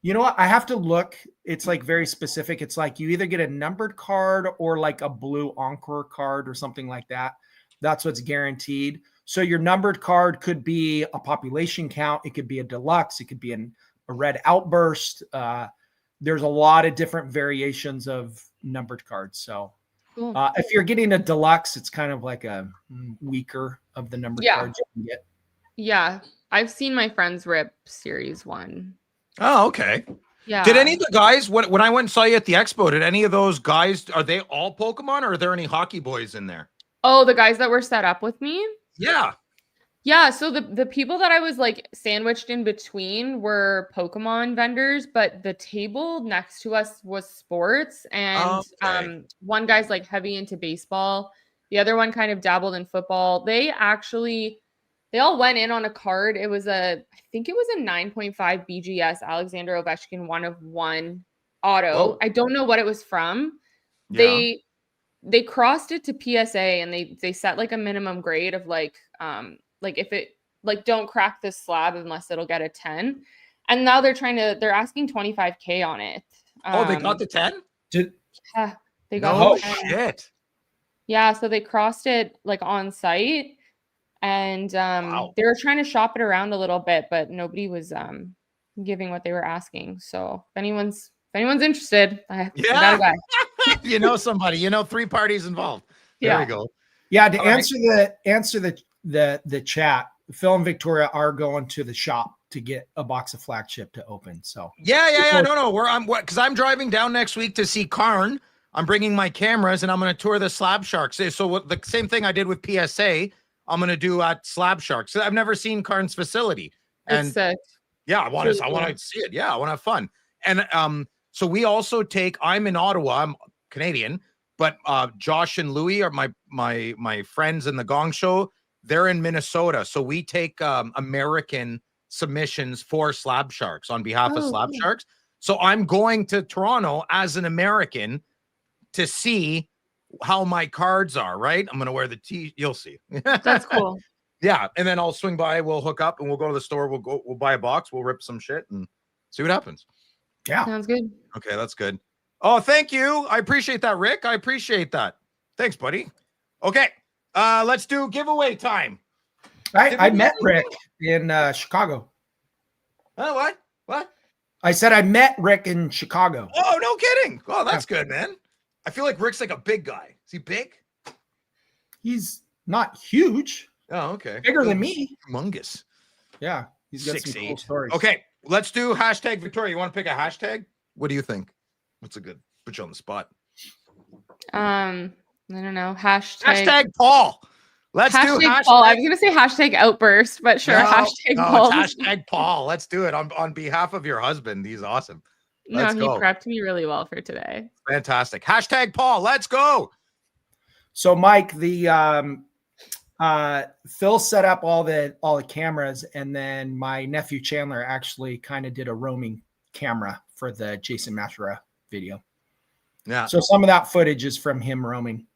You know what? I have to look. It's like very specific. It's like you either get a numbered card or like a blue Encore card or something like that. That's what's guaranteed. So your numbered card could be a population count. It could be a deluxe. It could be a red outburst. There's a lot of different variations of numbered cards. So Cool. if you're getting a deluxe, it's kind of like a weaker of the numbered Yeah. cards you can get. Yeah. I've seen my friends rip Series 1. Oh, okay. Yeah. Did any of the guys, when I went and saw you at the expo, did any of those guys, are they all Pokemon or are there any hockey boys in there? Oh, the guys that were set up with me? Yeah. Yeah, so the people that I was like sandwiched in between were Pokemon vendors, but the table next to us was sports, and Okay. one guy's like heavy into baseball, the other one kind of dabbled in football. They actually they all went in on a card. It was I think it was a 9.5 BGS Alexander Ovechkin 1/1 auto. Whoa. I don't know what it was from. Yeah. They crossed it to PSA and they set like a minimum grade of like if it like don't crack this slab unless it'll get a 10. And now they're asking 25K on it. Oh, they got the 10? Yeah, they got No the 10. shit. Yeah, so they crossed it like on site and they were trying to shop it around a little bit, but nobody was giving what they were asking. So if anyone's interested, I got a guy. You know somebody, 3 parties involved. There we go. Yeah, to All answer the chat, Phil and Victoria are going to the shop to get a box of flagship to open. So Yeah. No. Because I'm driving down next week to see Karn. I'm bringing my cameras and I'm going to tour the Slab Sharks. So the same thing I did with PSA, I'm going to do at Slab Sharks. I've never seen Karn's facility. And It's sick. yeah, I want to see it. Yeah, I want to have fun. And so we also I'm in Ottawa. I'm Canadian, but Josh and Louie are my friends in the Gong Show. They're in Minnesota. So we take American submissions for Slab Sharks on behalf of Slab Sharks. So I'm going to Toronto as an American to see how my cards are, right? I'm going to wear the you'll see. That's cool. Yeah. And then I'll swing by, we'll hook up and we'll go to the store. We'll buy a box. We'll rip some shit and see what happens. Yeah. Sounds good. Okay. That's good. Oh, thank you. I appreciate that, Rick. I appreciate that. Thanks, buddy. Okay. Let's do giveaway time. I met Rick in Chicago. Oh, what? I said I met Rick in Chicago. Oh, no kidding. Oh, that's good, man. I feel like Rick's like a big guy. Is he big? He's not huge. Oh, okay. Bigger than me. Humongous. Yeah. He's got some cool stories. Okay. Let's do hashtag Victoria. You want to pick a hashtag? What do you think? What's a good? Put you on the spot. I don't know. Hashtag Paul. Let's do hashtag Paul. I was gonna say hashtag outburst, but sure. Hashtag Paul. It's hashtag Paul. Let's do it on behalf of your husband. He's awesome. Let's go. He prepped me really well for today. Fantastic. Hashtag Paul. Let's go. So Mike, the Phil set up all the cameras, and then my nephew Chandler actually kind of did a roaming camera for the Jason Mashra video. Yeah. So some of that footage is from him roaming,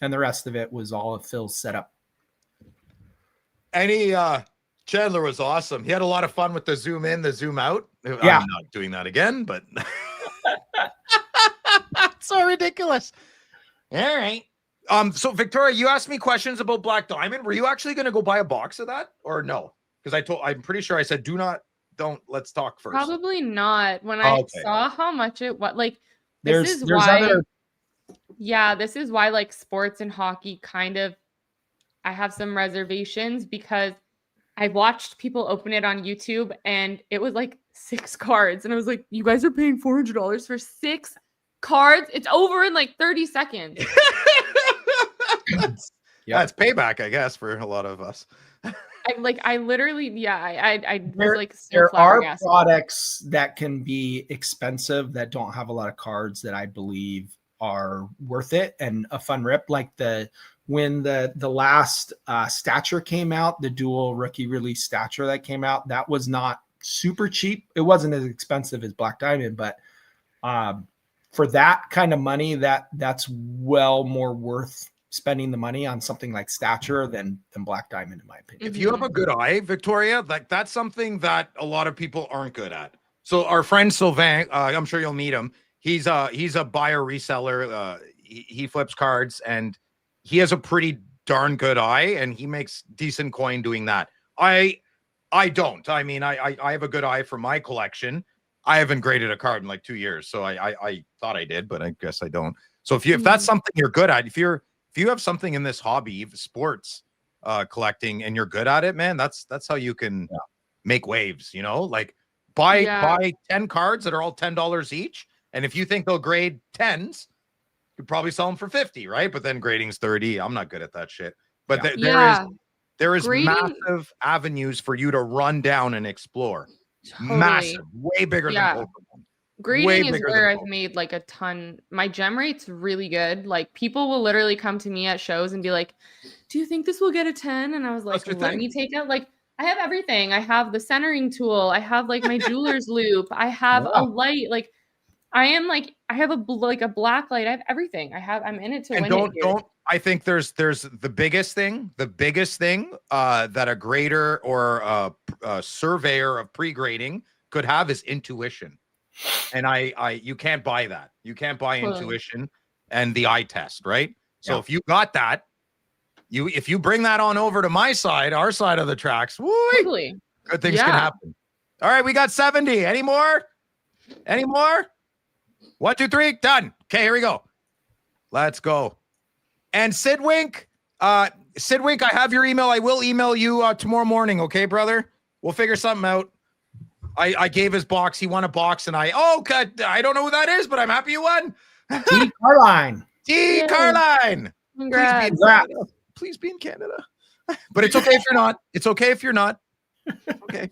and the rest of it was all of Phil's setup. Chandler was awesome. He had a lot of fun with the zoom in, the zoom out. Yeah. I'm not doing that again, but so ridiculous. All right. So Victoria, you asked me questions about Black Diamond. Were you actually going to go buy a box of that or no? Because I'm pretty sure I said don't let's talk first. Probably not. When I saw how much it was, like this is why like sports and hockey kind of I have some reservations because I watched people open it on YouTube and it was like 6 cards. And I was like, you guys are paying $400 for 6 cards? It's over in like 30 seconds. Yeah, it's payback, I guess, for a lot of us. I literally, I was like, so there are flabbergasted. products that can be expensive that don't have a lot of cards that I believe are worth it and a fun rip. Like when the last stature came out, the dual rookie release stature that came out, that was not super cheap. It wasn't as expensive as Black Diamond, but for that kind of money, that's well more worth spending the money on something like stature than Black Diamond, in my opinion. If you have a good eye, Victoria, that's something that a lot of people aren't good at. So our friend Sylvain, I'm sure you'll meet him. He's a buyer reseller. He flips cards and he has a pretty darn good eye and he makes decent coin doing that. I don't. I mean, I have a good eye for my collection. I haven't graded a card in like 2 years, so I thought I did, but I guess I don't. So if that's something you're good at, if you have something in this hobby, sports collecting, and you're good at it, man, that's how you can make waves. Like buy 10 cards that are all $10 each, and if you think they'll grade 10s, you probably sell them for 50, right? But then grading's 30. I'm not good at that shit. But there is Grading, massive avenues for you to run down and explore. totally. Massive, way bigger than Pokemon. Grading is bigger where than I've made like a ton. My gem rate's really good. Like people will literally come to me at shows and be like, "Do you think this will get a 10?" And I was like, What's your "Let thing? me take it." Like I have everything. I have the centering tool. I have like my jeweler's loop. I have a light. Like I have a black light. I have everything. I'm in it to And win it. Here. I think there's the biggest thing that a grader or a surveyor of pre-grading could have is intuition. And you can't buy that. You can't buy intuition and the eye test, right? So if you got that, if you bring that on over to my side, our side of the tracks, good things can happen. All right, we got 70. Any more? 1, 2, 3, done. Okay, here we go. Let's go. And Sidwink, I have your email. I will email you tomorrow morning. Okay, brother? We'll figure something out. I gave his box. He won a box, and I don't know who that is, but I'm happy you won. T. Carline. T. Carline. Congrats. Please be in Canada. But it's okay if you're not. It's okay if you're not. Okay.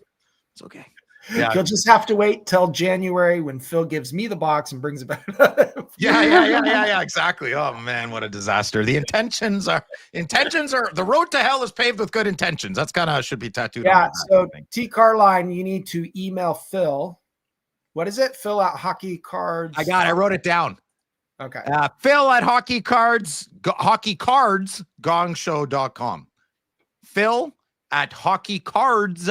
It's okay. Yeah. You'll just have to wait till January when Phil gives me the box and brings it back. Yeah, exactly. Oh man, what a disaster. The intentions are the road to hell is paved with good intentions. That's kind of should be tattooed. Yeah. So T. Carline, you need to email Phil. What is it? Phil at Hockey Cards. I wrote it down. Okay. Phil at Hockey Cards Gongshow.com. Phil at Hockey Cards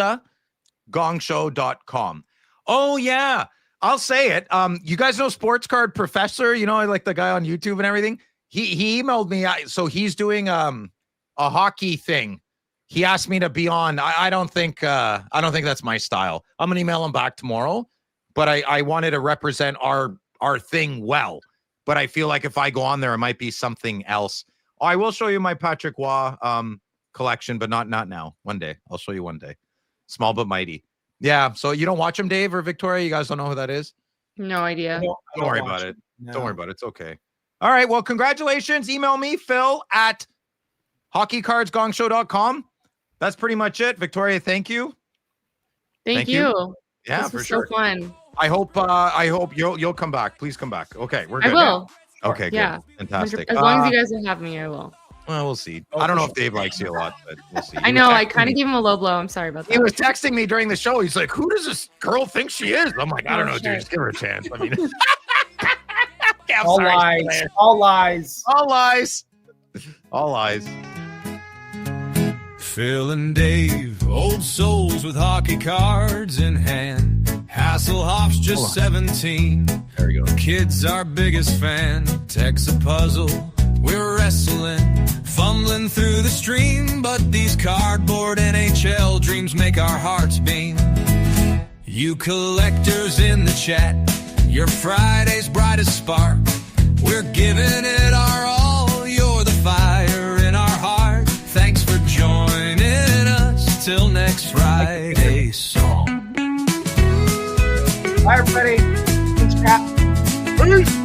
Gongshow.com. Oh yeah, I'll say it. You guys know Sports Card Professor? You know, like the guy on YouTube and everything. He emailed me. So he's doing a hockey thing. He asked me to be on. I don't think that's my style. I'm gonna email him back tomorrow. But I wanted to represent our thing well. But I feel like if I go on there, it might be something else. I will show you my Patrick Waugh collection, but not now. One day. I'll show you one day. Small but mighty. Yeah. So you don't watch him, Dave or Victoria? You guys don't know who that is? No idea. Don't worry about it. No. Don't worry about it. It's okay. All right. Well, congratulations. Email me, Phil at hockeycardsgongshow.com. That's pretty much it. Victoria, thank you. Thank you. Yeah, this for was sure. So fun. I hope you'll come back. Please come back. Okay, we're good. I will. Now. Okay, good. Yeah. Fantastic. As long as you guys will have me, I will. Well, we'll see. I don't know if Dave likes you a lot, but we'll see. I know. I kind of gave him a low blow. I'm sorry about that. He was texting me during the show. He's like, "Who does this girl think she is?" I'm like, "I don't know, dude. Just give her a chance." I mean, all lies. All lies. All lies. All lies. Phil and Dave, old souls with hockey cards in hand. Hasselhoff's just 17. There we go. Kid's our biggest fan. Tech's a puzzle. We're wrestling, fumbling through the stream. But these cardboard NHL dreams make our hearts beam. You collectors in the chat, your Friday's brightest spark. We're giving it our all. You're the fire in our heart. Thanks for joining us. Till next Friday song. Bye, everybody. Thanks, Pat. Peace.